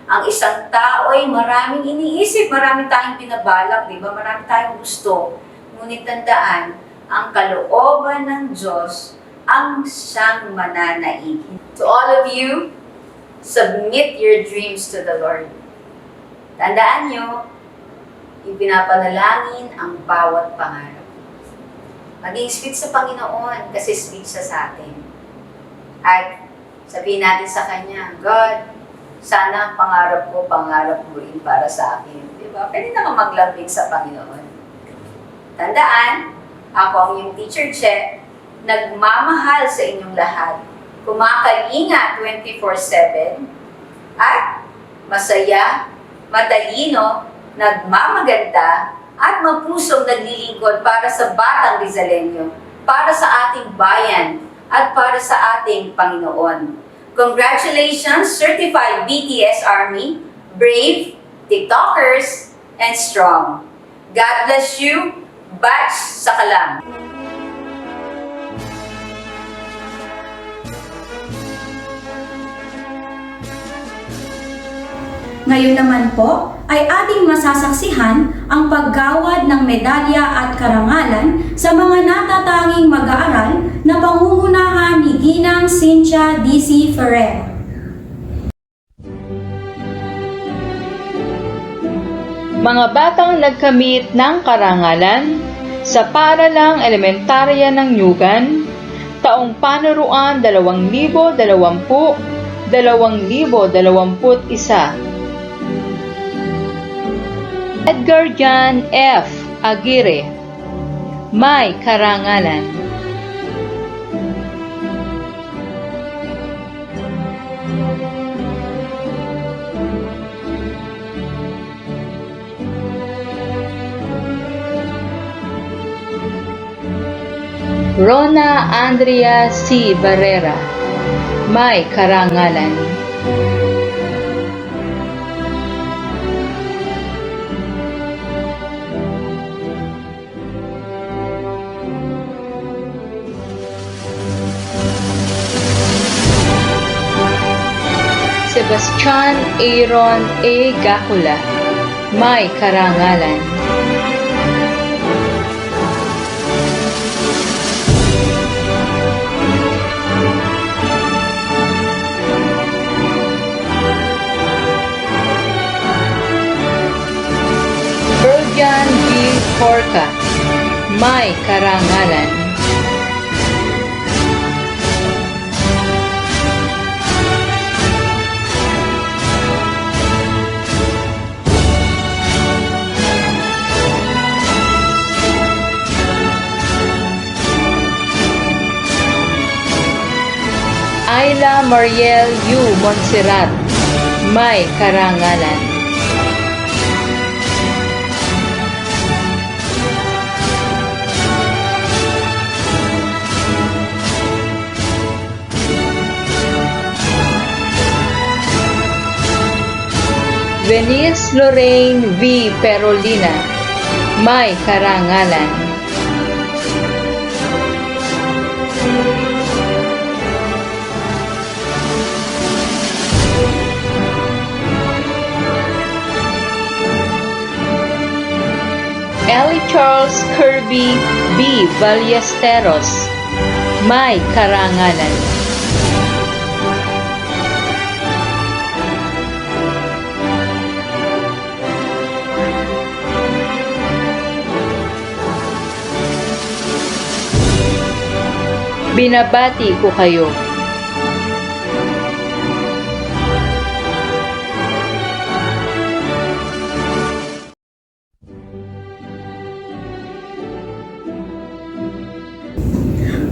Ang isang tao ay maraming iniisip, marami tayong binabalak, di ba? Marami tayong gusto. Ngunit tandaan, ang kalooban ng Diyos ang siyang mananaig. To all of you, submit your dreams to the Lord. Tandaan nyo, ipinapanalangin ang bawat pangarap. Maging sweet sa Panginoon kasi sweet siya sa atin. At sabihin natin sa Kanya, God, sana ang pangarap mo rin para sa akin. Diba? Pwede naman maglambing sa Panginoon. Tandaan, ako ang iyong Teacher Che, nagmamahal sa inyong lahat, kumakalinga 24/7, at masaya, matalino, nagmamaganda, at mapusong naglilingkod para sa batang Rizalenyo, para sa ating bayan, at para sa ating Panginoon. Congratulations, Certified BTS Army, brave, TikTokers, and strong. God bless you, Batch Sakalam. Ngayon naman po ay ating masasaksihan ang paggawad ng medalya at karangalan sa mga natatanging mag-aaral na pangungunahan ni Ginang Cynthia D.C. Ferrer. Mga batang nagkamit ng karangalan sa Paaralang Elementarya ng Nyugan, taong panuruan 2020-2021. Edgar John F. Aguirre, may karangalan. Rona Andrea C. Barrera, may karangalan. Sebastian Aaron A. Gacula, may karangalan. Berjan B. Porca, may karangalan. Ayla Mariel U. Montserrat, may karangalan. Venice Lorraine V. Perolina, may karangalan. Ellie Charles Kirby B. Ballesteros, may karangalan. binabati ko kayo.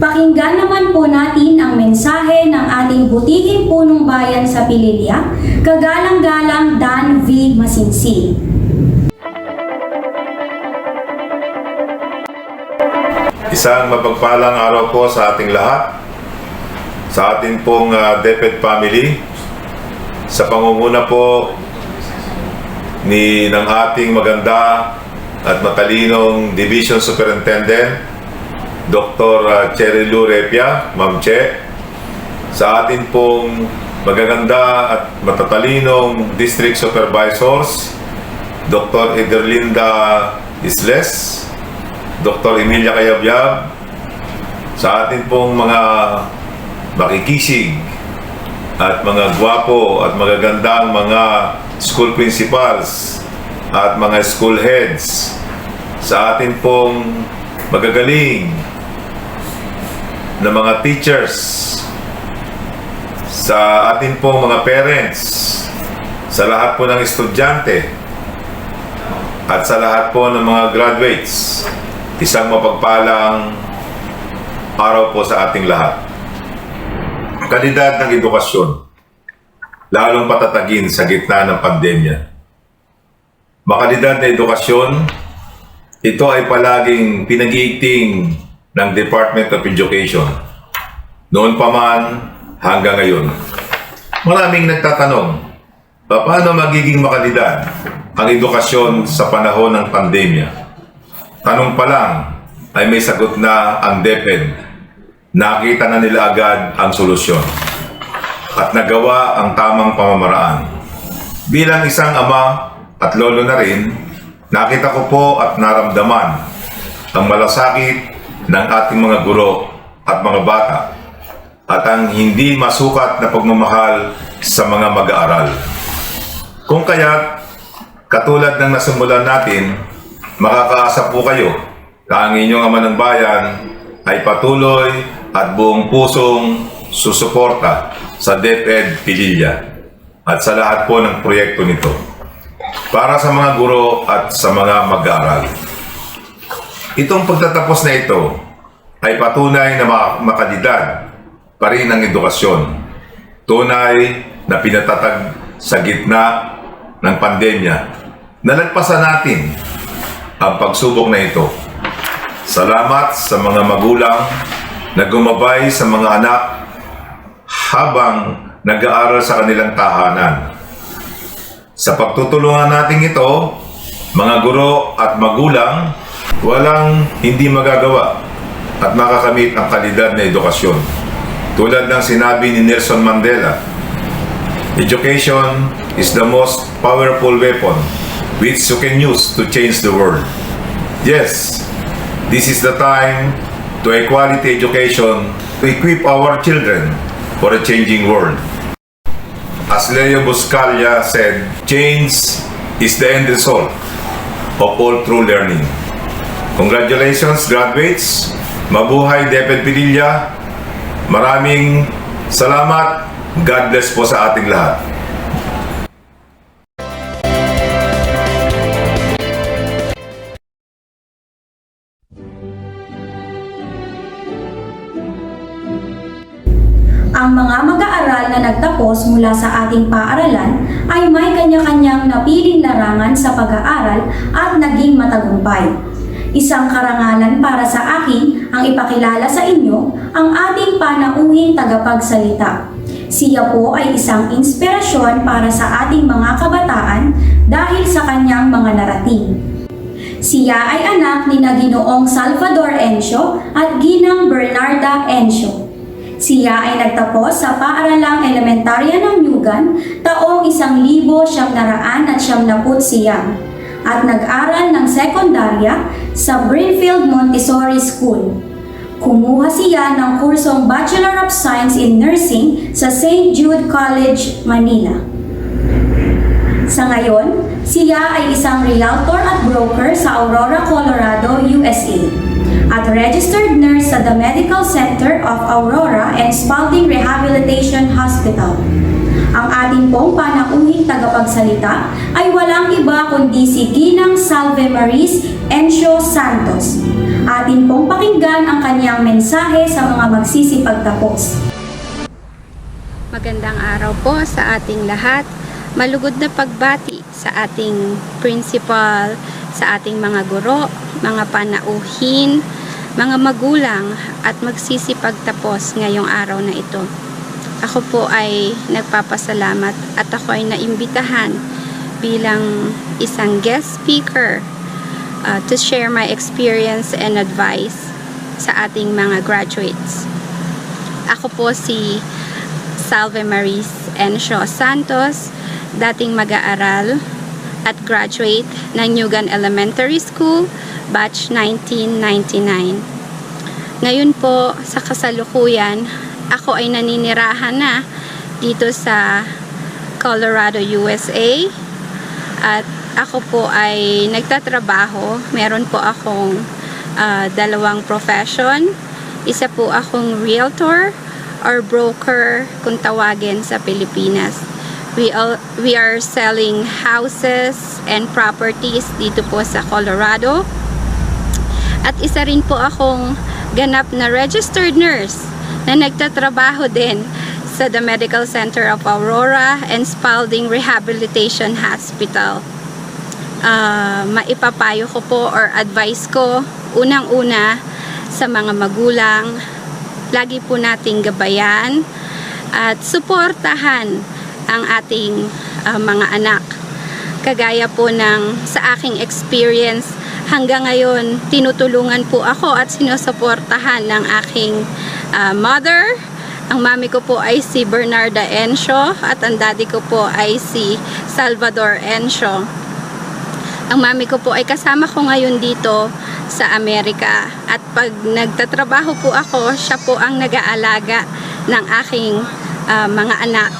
Pakinggan naman po natin ang mensahe ng ating butihing punong bayan sa Pililya, kagalang-galang Dan V. Masinsi. Isang mapagpalang araw po sa ating lahat, sa ating pong DepEd family, sa pangunguna po ng ating maganda at matalinong Division Superintendent, Dr. Cherry Lou Repia, Ma'am Che, sa atin pong magaganda at matatalinong District Supervisors, Dr. Ederlinda Isles, Dr. Emilia Cayabyab, sa atin pong mga makikisig at mga gwapo at magagandang mga school principals at mga school heads, sa atin pong magagaling na mga teachers, sa atin pong mga parents, sa lahat po ng estudyante, at sa lahat po ng mga graduates, isang mapagpalang araw po sa ating lahat. Kalidad ng edukasyon, lalong patatagin sa gitna ng pandemya. Makalidad na edukasyon, ito ay palaging pinag-iigting ng Department of Education. Noon pa man hanggang ngayon. Maraming nagtatanong, paano magiging makalidad ang edukasyon sa panahon ng pandemya? Tanong pa lang ay may sagot na ang DepEd. Nakita na nila agad ang solusyon at nagawa ang tamang pamamaraan. Bilang isang ama at lolo na rin, nakita ko po at naramdaman ang malasakit ng ating mga guro at mga bata at ang hindi masukat na pagmamahal sa mga mag-aaral. Kung kaya't, katulad ng nasimulan natin, makakaasa po kayo na ang inyong ama ng bayan ay patuloy at buong pusong susuporta sa DepEd Pililya at sa lahat po ng proyekto nito para sa mga guro at sa mga mag-aaral. Itong pagtatapos na ito ay patunay na makalidad pa rin ang edukasyon. Tunay na pinatatag sa gitna ng pandemya. Nalagpasan natin ang pagsubok na ito. Salamat sa mga magulang na gumabay sa mga anak habang nag-aaral sa kanilang tahanan. Sa pagtutulungan natin ito, mga guro at magulang, walang hindi magagawa at makakamit ang kalidad na edukasyon. Tulad ng sinabi ni Nelson Mandela, education is the most powerful weapon which you can use to change the world. Yes, this is the time to a quality education to equip our children for a changing world. As Leo Buscaglia said, change is the end result of all true learning. Congratulations, graduates! Mabuhay DepEd Pililya! Maraming salamat! God bless po sa ating lahat. Ang mga mag-aaral na nagtapos mula sa ating paaralan ay may kanya-kanyang napiling larangan sa pag-aaral at naging matagumpay. Isang karangalan para sa akin ang ipakilala sa inyo ang ating panauhing tagapagsalita. Siya po ay isang inspirasyon para sa ating mga kabataan dahil sa kanyang mga narating. Siya ay anak ni Ginoong Salvador Encio at Ginang Bernarda Encio. Siya ay nagtapos sa paaralang elementarya ng Nyugan taong 1979 at nag-aral ng sekundarya sa Greenfield Montessori School. Kumuha siya ng kursong Bachelor of Science in Nursing sa St. Jude College, Manila. Sa ngayon, siya ay isang realtor at broker sa Aurora, Colorado, USA. at registered nurse sa The Medical Center of Aurora and Spalding Rehabilitation Hospital. Ang ating pong panauhing tagapagsalita ay walang iba kundi si Ginang Salve Maris Encio Santos. Atin pong pakinggan ang kanyang mensahe sa mga magsisipagtapos. Magandang araw po sa ating lahat. Malugod na pagbati sa ating principal, sa ating mga guro, mga panauhin, mga magulang at magsisipagtapos ngayong araw na ito. Ako po ay nagpapasalamat at ako ay naimbitahan bilang isang guest speaker to share my experience and advice sa ating mga graduates. Ako po si Salve Maris Encio Santos, dating mag-aaral at graduate ng Nyugan Elementary School, batch 1999. Ngayon po, sa kasalukuyan, ako ay naninirahan na dito sa Colorado, USA. At ako po ay nagtatrabaho. Meron po akong dalawang profession. Isa po akong realtor or broker kung tawagin sa Pilipinas. We are selling houses and properties dito po sa Colorado. At isa rin po akong ganap na registered nurse na nagtatrabaho din sa The Medical Center of Aurora and Spalding Rehabilitation Hospital. Maipapayo ko po or advice ko, unang-una sa mga magulang, lagi po nating gabayan at suportahan ang ating mga anak. Kagaya po ng sa aking experience, hanggang ngayon tinutulungan po ako at sinusuportahan ng aking mother. Ang mami ko po ay si Bernarda Encio at ang daddy ko po ay si Salvador Encio. Ang mami ko po ay kasama ko ngayon dito sa Amerika at pag nagtatrabaho po ako, siya po ang nag-aalaga ng aking mga anak.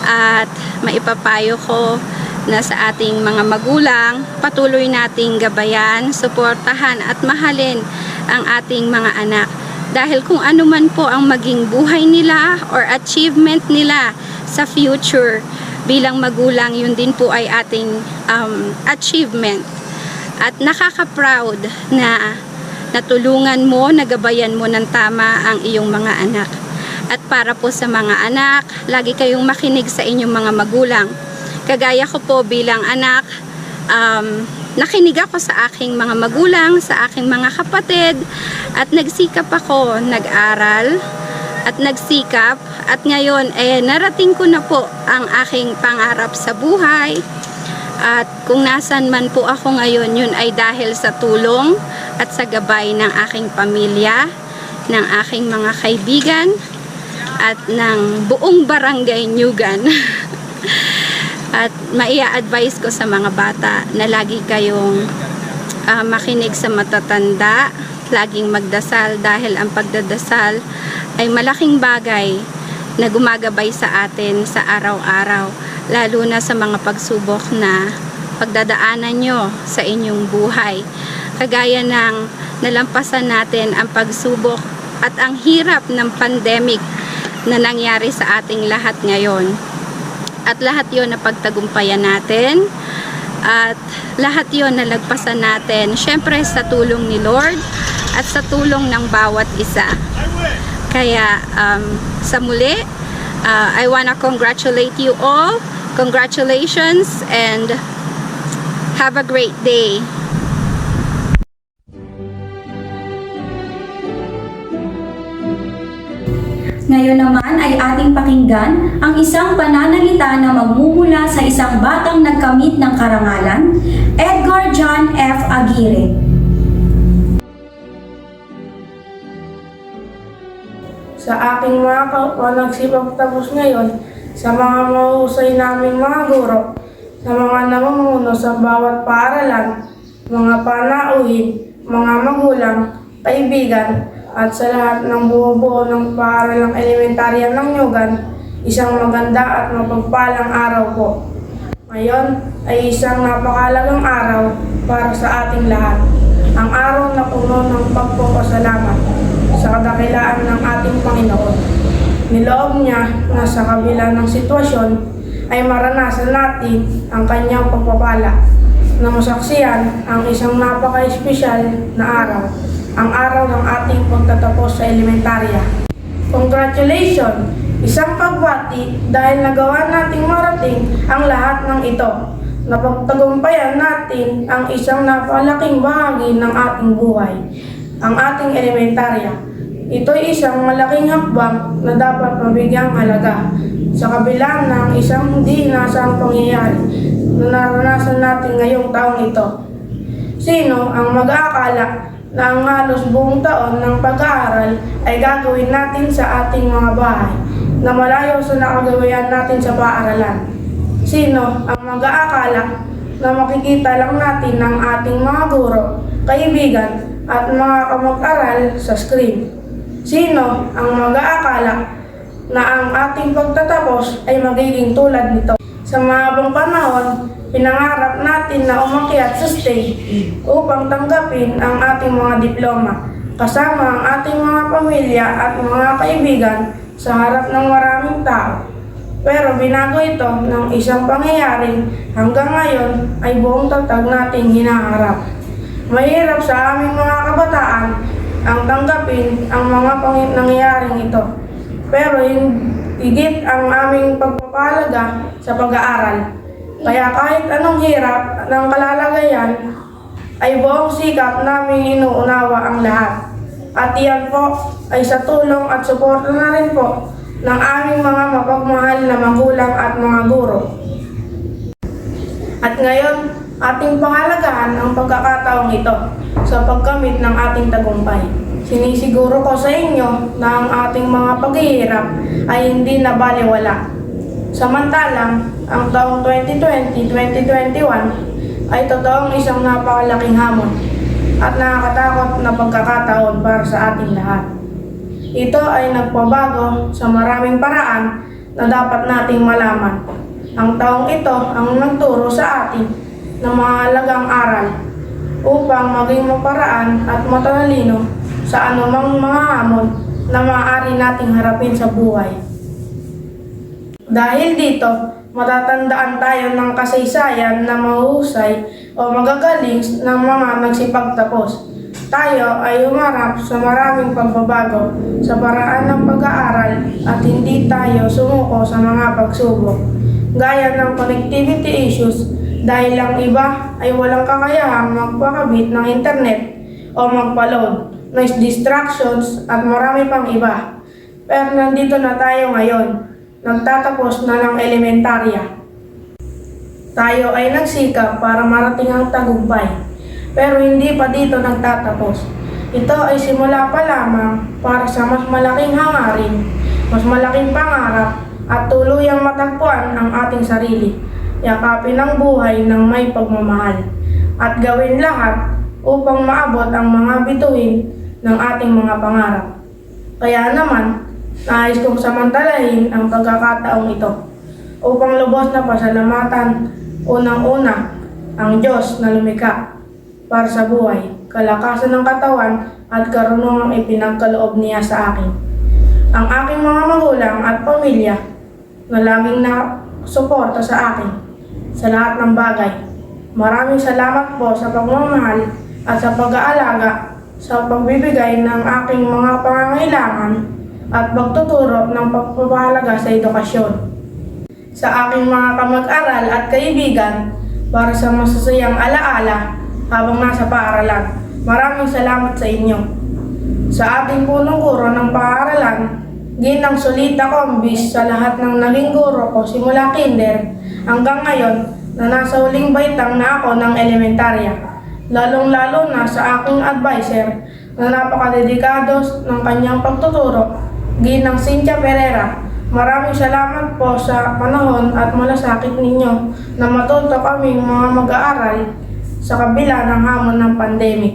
At maipapayo ko na sa ating mga magulang, patuloy nating gabayan, suportahan at mahalin ang ating mga anak. Dahil kung ano man po ang maging buhay nila or achievement nila sa future, bilang magulang, yun din po ay ating achievement. At nakaka-proud na natulungan mo, nagabayan mo ng tama ang iyong mga anak. At para po sa mga anak, lagi kayong makinig sa inyong mga magulang. Kagaya ko po bilang anak, nakinig ako sa aking mga magulang, sa aking mga kapatid, at nagsikap ako, nag-aral, at nagsikap, at ngayon narating ko na po ang aking pangarap sa buhay. At kung nasan man po ako ngayon, yun ay dahil sa tulong at sa gabay ng aking pamilya, ng aking mga kaibigan, at ng buong barangay Nyugan. At maia-advise ko sa mga bata na lagi kayong makinig sa matatanda, laging magdasal dahil ang pagdadasal ay malaking bagay na gumagabay sa atin sa araw-araw, lalo na sa mga pagsubok na pagdadaanan nyo sa inyong buhay. Kagaya ng nalampasan natin ang pagsubok at ang hirap ng pandemic na nangyari sa ating lahat ngayon. At lahat yon na pagtagumpayan natin. At lahat yon na lagpasan natin. Syempre sa tulong ni Lord at sa tulong ng bawat isa. Kaya sa muli, I wanna congratulate you all. Congratulations and have a great day. Ngayon naman ay ating pakinggan ang isang pananalita na magmumula sa isang batang nagkamit ng karangalan, Edgar John F. Aguirre. Sa aking mga kapwa nagsipagtapos ngayon, sa mga mahusay naming mga guro, sa mga namumuno sa bawat paaralan, mga panauhin, mga magulang, kaibigan, at sa lahat ng bumubuo ng paaralang elementarya ng Nyugan, isang maganda at mapagpalang araw po. Ngayon ay isang napakalagang araw para sa ating lahat. Ang araw na puno ng ating Panginoon. Niloob niya na sa kabila ng sitwasyon ay maranasan natin ang kanyang pagpapala na masaksiyan ang isang napaka-espesyal na araw, ang araw ng ating pagtatapos sa elementarya. Congratulations! Isang pagbati dahil nagawa nating marating ang lahat ng ito. Napagtagumpayan natin ang isang napakalaking bahagi ng ating buhay, ang ating elementarya. Ito'y isang malaking hakbang na dapat mabigyang halaga sa kabila ng isang hindi inaasahang pangyayari na naranasan natin ngayong taong ito. Sino ang mag-aakala na ang halos buong taon ng pag-aaral ay gagawin natin sa ating mga bahay na malayo sa nakagawian natin sa paaralan? Sino ang mag-aakala na makikita lang natin ng ating mga guro, kaibigan at mga kamag-aral sa screen? Sino ang mag-aakala na ang ating pagtatapos ay magiging tulad nito? Sa mahabang panahon, pinangarap natin na umakyat sa stage upang tanggapin ang ating mga diploma, kasama ang ating mga pamilya at mga kaibigan sa harap ng maraming tao. Pero binago ito ng isang pangyayaring hanggang ngayon ay buong tatag nating hinaharap. Mahirap sa aming mga kabataan ang tanggapin ang mga nangyayaring ito. Pero higit ang aming pagpapahalaga sa pag-aaral. Kaya kahit anong hirap ng kalalagayan, ay buong sikap namin inuunawa ang lahat. At iyan po ay sa tulong at suporta na rin po ng aming mga mapagmahal na magulang at mga guro. At ngayon, ating pahalagahan ang pagkakataong ito sa pagkamit ng ating tagumpay. Sinisiguro ko sa inyo na ang ating mga paghihirap ay hindi na baliwala. Samantalang, ang taong 2020-2021 ay totoong isang napakalaking hamon at nakakatakot na pagkakataon para sa ating lahat. Ito ay nagpabago sa maraming paraan na dapat nating malaman. Ang taong ito ang nagturo sa atin ng mahalagang aral upang maging maparaan at matalino sa anumang mga hamon na maaari nating harapin sa buhay. Dahil dito, matatandaan tayo ng kasaysayan na mahusay o magagaling ng mga nagsipagtapos. Tayo ay humarap sa maraming pagbabago sa paraan ng pag-aaral at hindi tayo sumuko sa mga pagsubok, gaya ng connectivity issues dahil ang iba ay walang kakayahang magpakabit ng internet o magpa-load, noise distractions at marami pang iba. Pero nandito na tayo ngayon, nagtatapos na ng elementarya. Tayo ay nagsikap para marating ang tagumpay, pero hindi pa dito nagtatapos. Ito ay simula pa lamang para sa mas malaking hangarin, mas malaking pangarap at tuluyang matagpuan ang ating sarili. Yakapin ang buhay ng may pagmamahal at gawin lahat upang maabot ang mga bituin ng ating mga pangarap. Kaya naman, nais kong samantalahin ang pagkakataong ito upang lubos na pasalamatan unang-una ang Diyos na lumikha para sa buhay, kalakasan ng katawan at karunungang ipinagkaloob niya sa akin. Ang aking mga magulang at pamilya na laging nakasuporta sa akin sa lahat ng bagay. Maraming salamat po sa pagmamahal at sa pag-aalaga sa pagbibigay ng aking mga pangangailangan at pagtuturo ng pagpapahalaga sa edukasyon. Sa aking mga kamag-aral at kaibigan para sa masasayang alaala habang nasa paaralan. Maraming salamat sa inyo. Sa ating punong guro ng paaralan, Ginang Solita Combis, sa lahat ng naging guro ko simula kinder hanggang ngayon na nasa huling baitang na ako ng elementarya. Lalong-lalo na sa aking advisor na napakadedikado ng kanyang pagtuturo, Ginang Cynthia Pereira. Maraming salamat po sa panahon at malasakit ninyo na matuto kaming mga mag-aaral sa kabila ng hamon ng pandemic.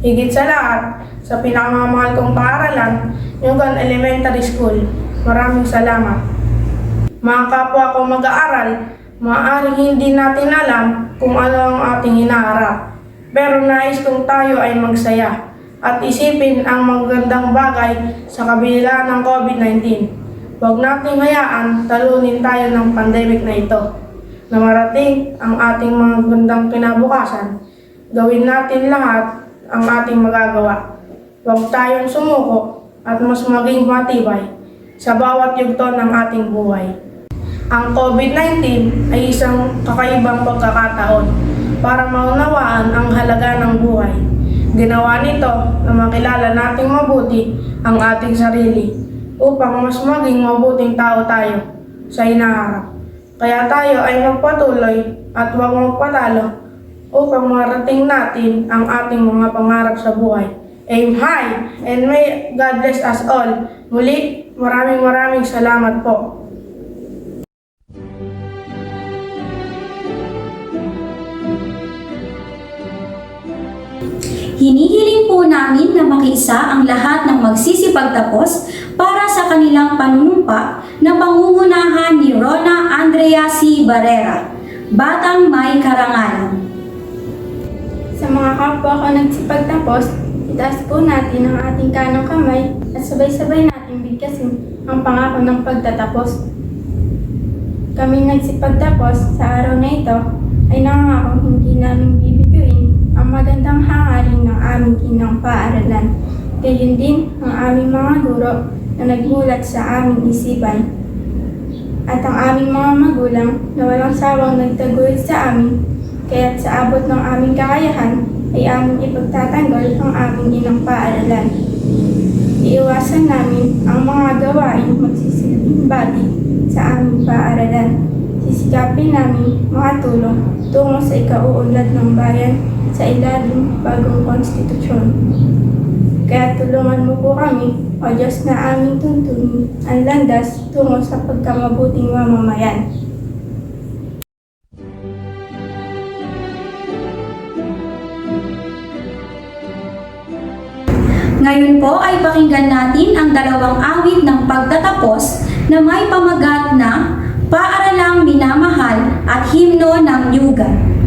Higit sa lahat, sa pinakamamahal kong paaralan, Nyugan Elementary School, maraming salamat. Mga kapwa ko mag-aaral, maaaring hindi natin alam kung ano ang ating hinaharap. Pero nais kong tayo ay magsaya at isipin ang magagandang bagay sa kabila ng COVID-19. Huwag nating hayaan talunin tayo ng pandemic na ito. Na marating ang ating mga gandang kinabukasan, gawin natin lahat ang ating magagawa. Huwag tayong sumuko at mas maging matibay sa bawat yugto ng ating buhay. Ang COVID-19 ay isang kakaibang pagkakataon para maunawaan ang halaga ng buhay. Ginawa nito na makilala nating mabuti ang ating sarili upang mas maging mabuting tao tayo sa hinaharap. Kaya tayo ay magpatuloy at huwag magpatalo upang marating natin ang ating mga pangarap sa buhay. Aim high and may God bless us all. Muli, maraming salamat po. Hinihiling po namin na makiisa ang lahat ng magsisipagtapos para sa kanilang panunumpa na pangungunahan ni Rona Andrea C. Barrera, Batang May Karangalan. Sa mga kapwa ko nagsipagtapos, itaas po natin ang ating kanang kamay at sabay-sabay natin bigkasin ang pangako ng pagtatapos. Kami nagsipagtapos sa araw na ito ay nangako hindi namin bibiguin ang magandang hangarin ng aming inang paaralan. Gayon din ang aming mga guro na nagmulat sa aming isipan. At ang aming mga magulang na walang sawang nagtaguyod sa amin, kaya't sa abot ng aming kakayahan ay aming ipagtatanggol ang aming inang paaralan. Iiwasan namin ang mga gawain magsisilbing bati sa aming paaralan. Sisikapin namin makatulong tungo sa ikauunlad ng bayan sa ilalim bagong konstitusyon. Kaya tulungan mo po kami, O Diyos na aming tuntunin, ang landas tungo sa pagkamabuting mamamayan. Ngayon po ay pakinggan natin ang dalawang awit ng pagtatapos na may pamagat na Paaralang Minamahal at Himno ng Nyugan.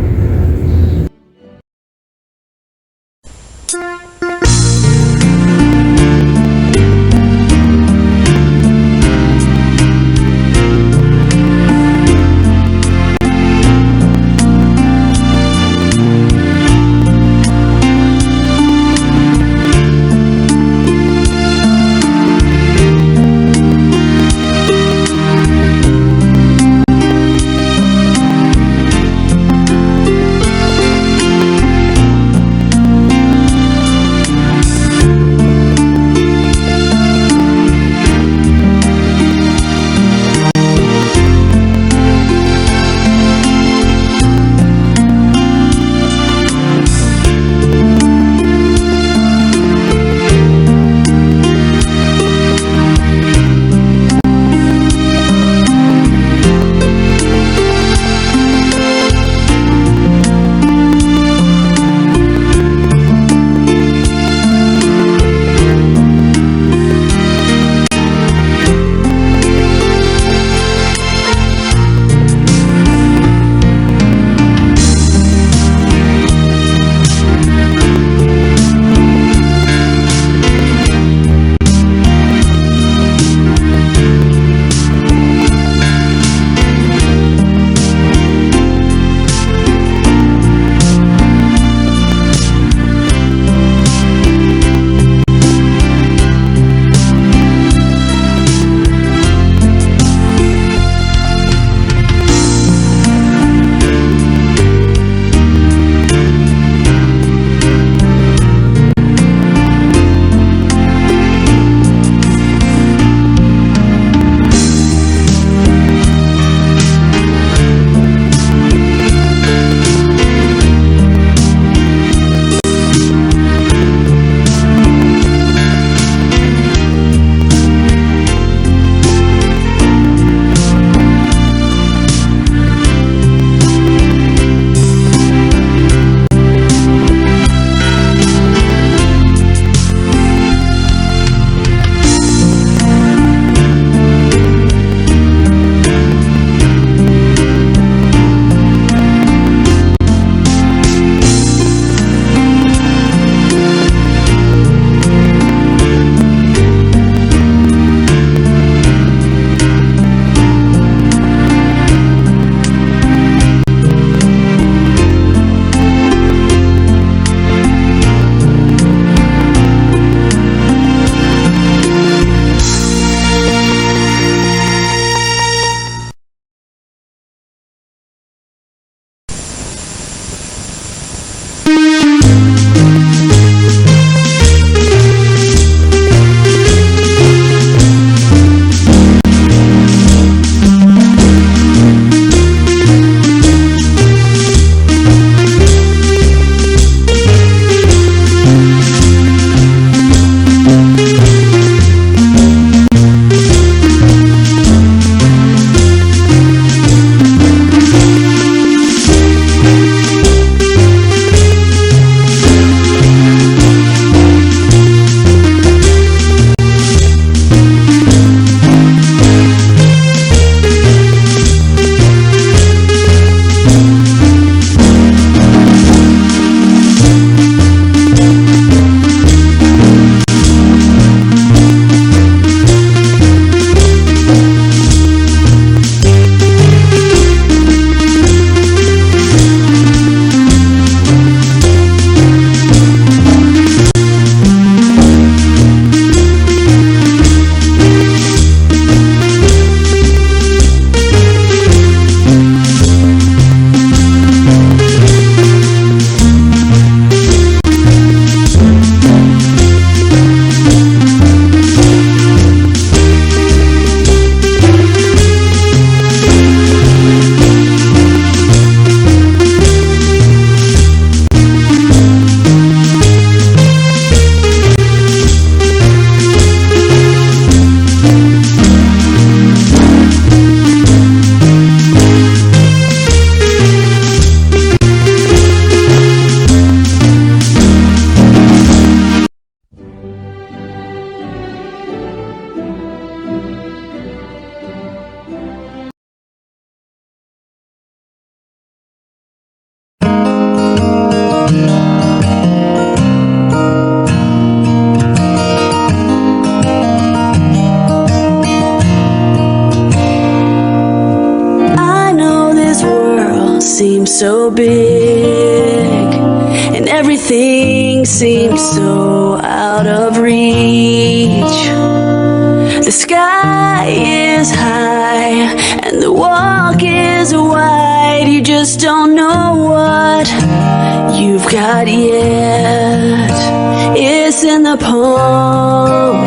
so big, and everything seems so out of reach. The sky is high and the walk is wide. You just don't know what you've got yet. It's in the palm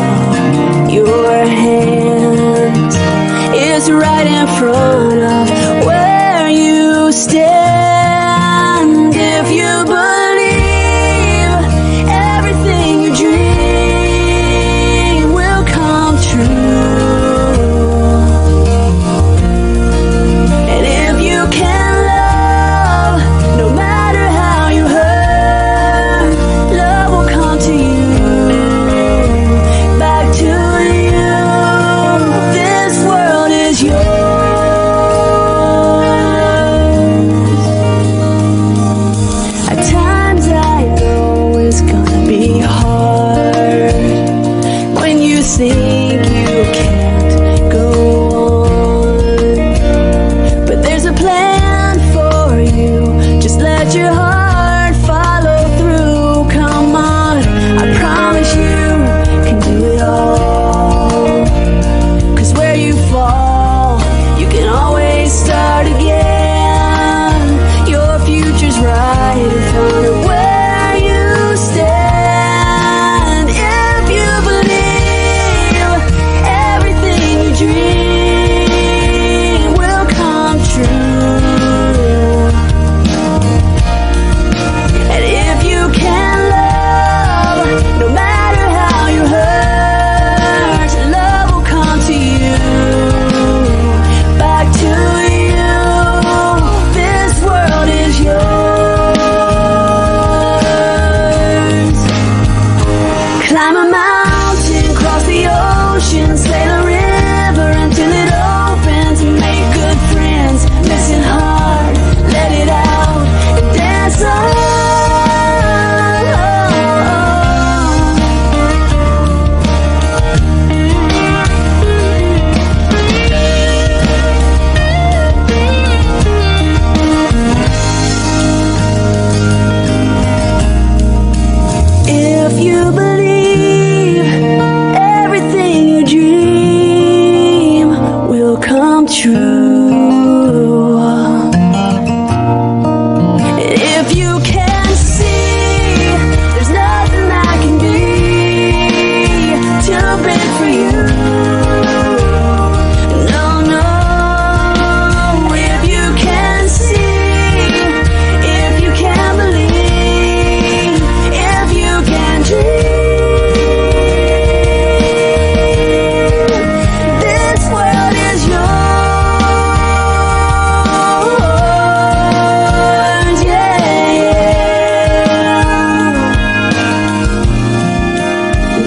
of your hand. It's right in front of where you stand. If you believe everything you dream will come true, and if you can love, no matter how you hurt, love will come to you, back to you. This world is yours. At times I know it's gonna be hard when you think you can't go on, but there's a plan for you. Just let your heart follow through. Come on, I promise you can do it all. 'Cause where you fall, you can always start again. Your future's right in front of where you stand. If you believe everything you dream will come true, and if you can love, no matter how you hurt, love will come to you, back to you. This world is yours. Climb a mountain, cross the ocean, sail a river until it opens. Make good friends, listen hard, let it out, and dance on. If you believe everything you dream will come true, and if you can see there's nothing that can be too big for you. No, no, if you can see, if you can believe, if you can dream, this world is yours, yeah.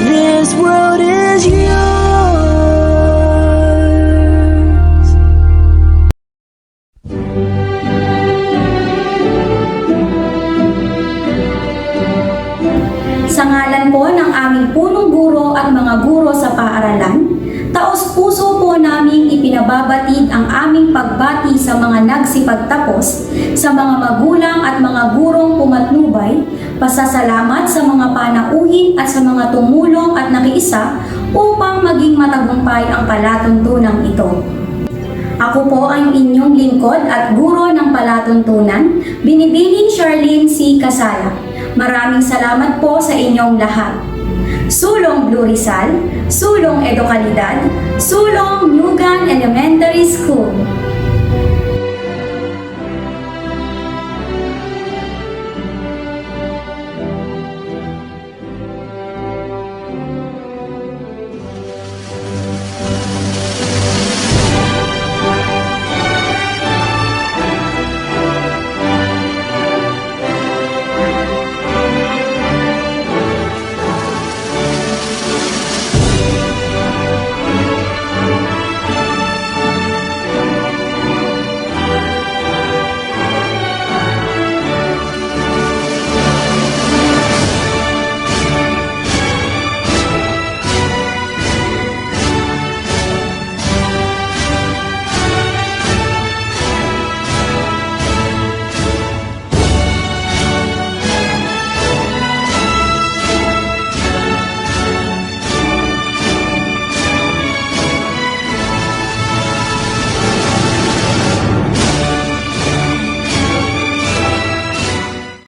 This world is yours. Sa ngalan po ng aming punong guro at mga guro sa paaralan, taos-puso po naming ipinababatid ang aming pagbati sa mga nagsipagtapos, sa mga magulang at mga gurong pumatnubay, pasasalamat sa mga panauhin at sa mga tumulong at nakiisa upang maging matagumpay ang palatuntunang ito. Ako po ang inyong lingkod at guro ng palatuntunan, Binibining Charlene C. Casala. Maraming salamat po sa inyong lahat. Sulong Blue Rizal, Sulong Educalidad, Sulong Nugan Elementary School.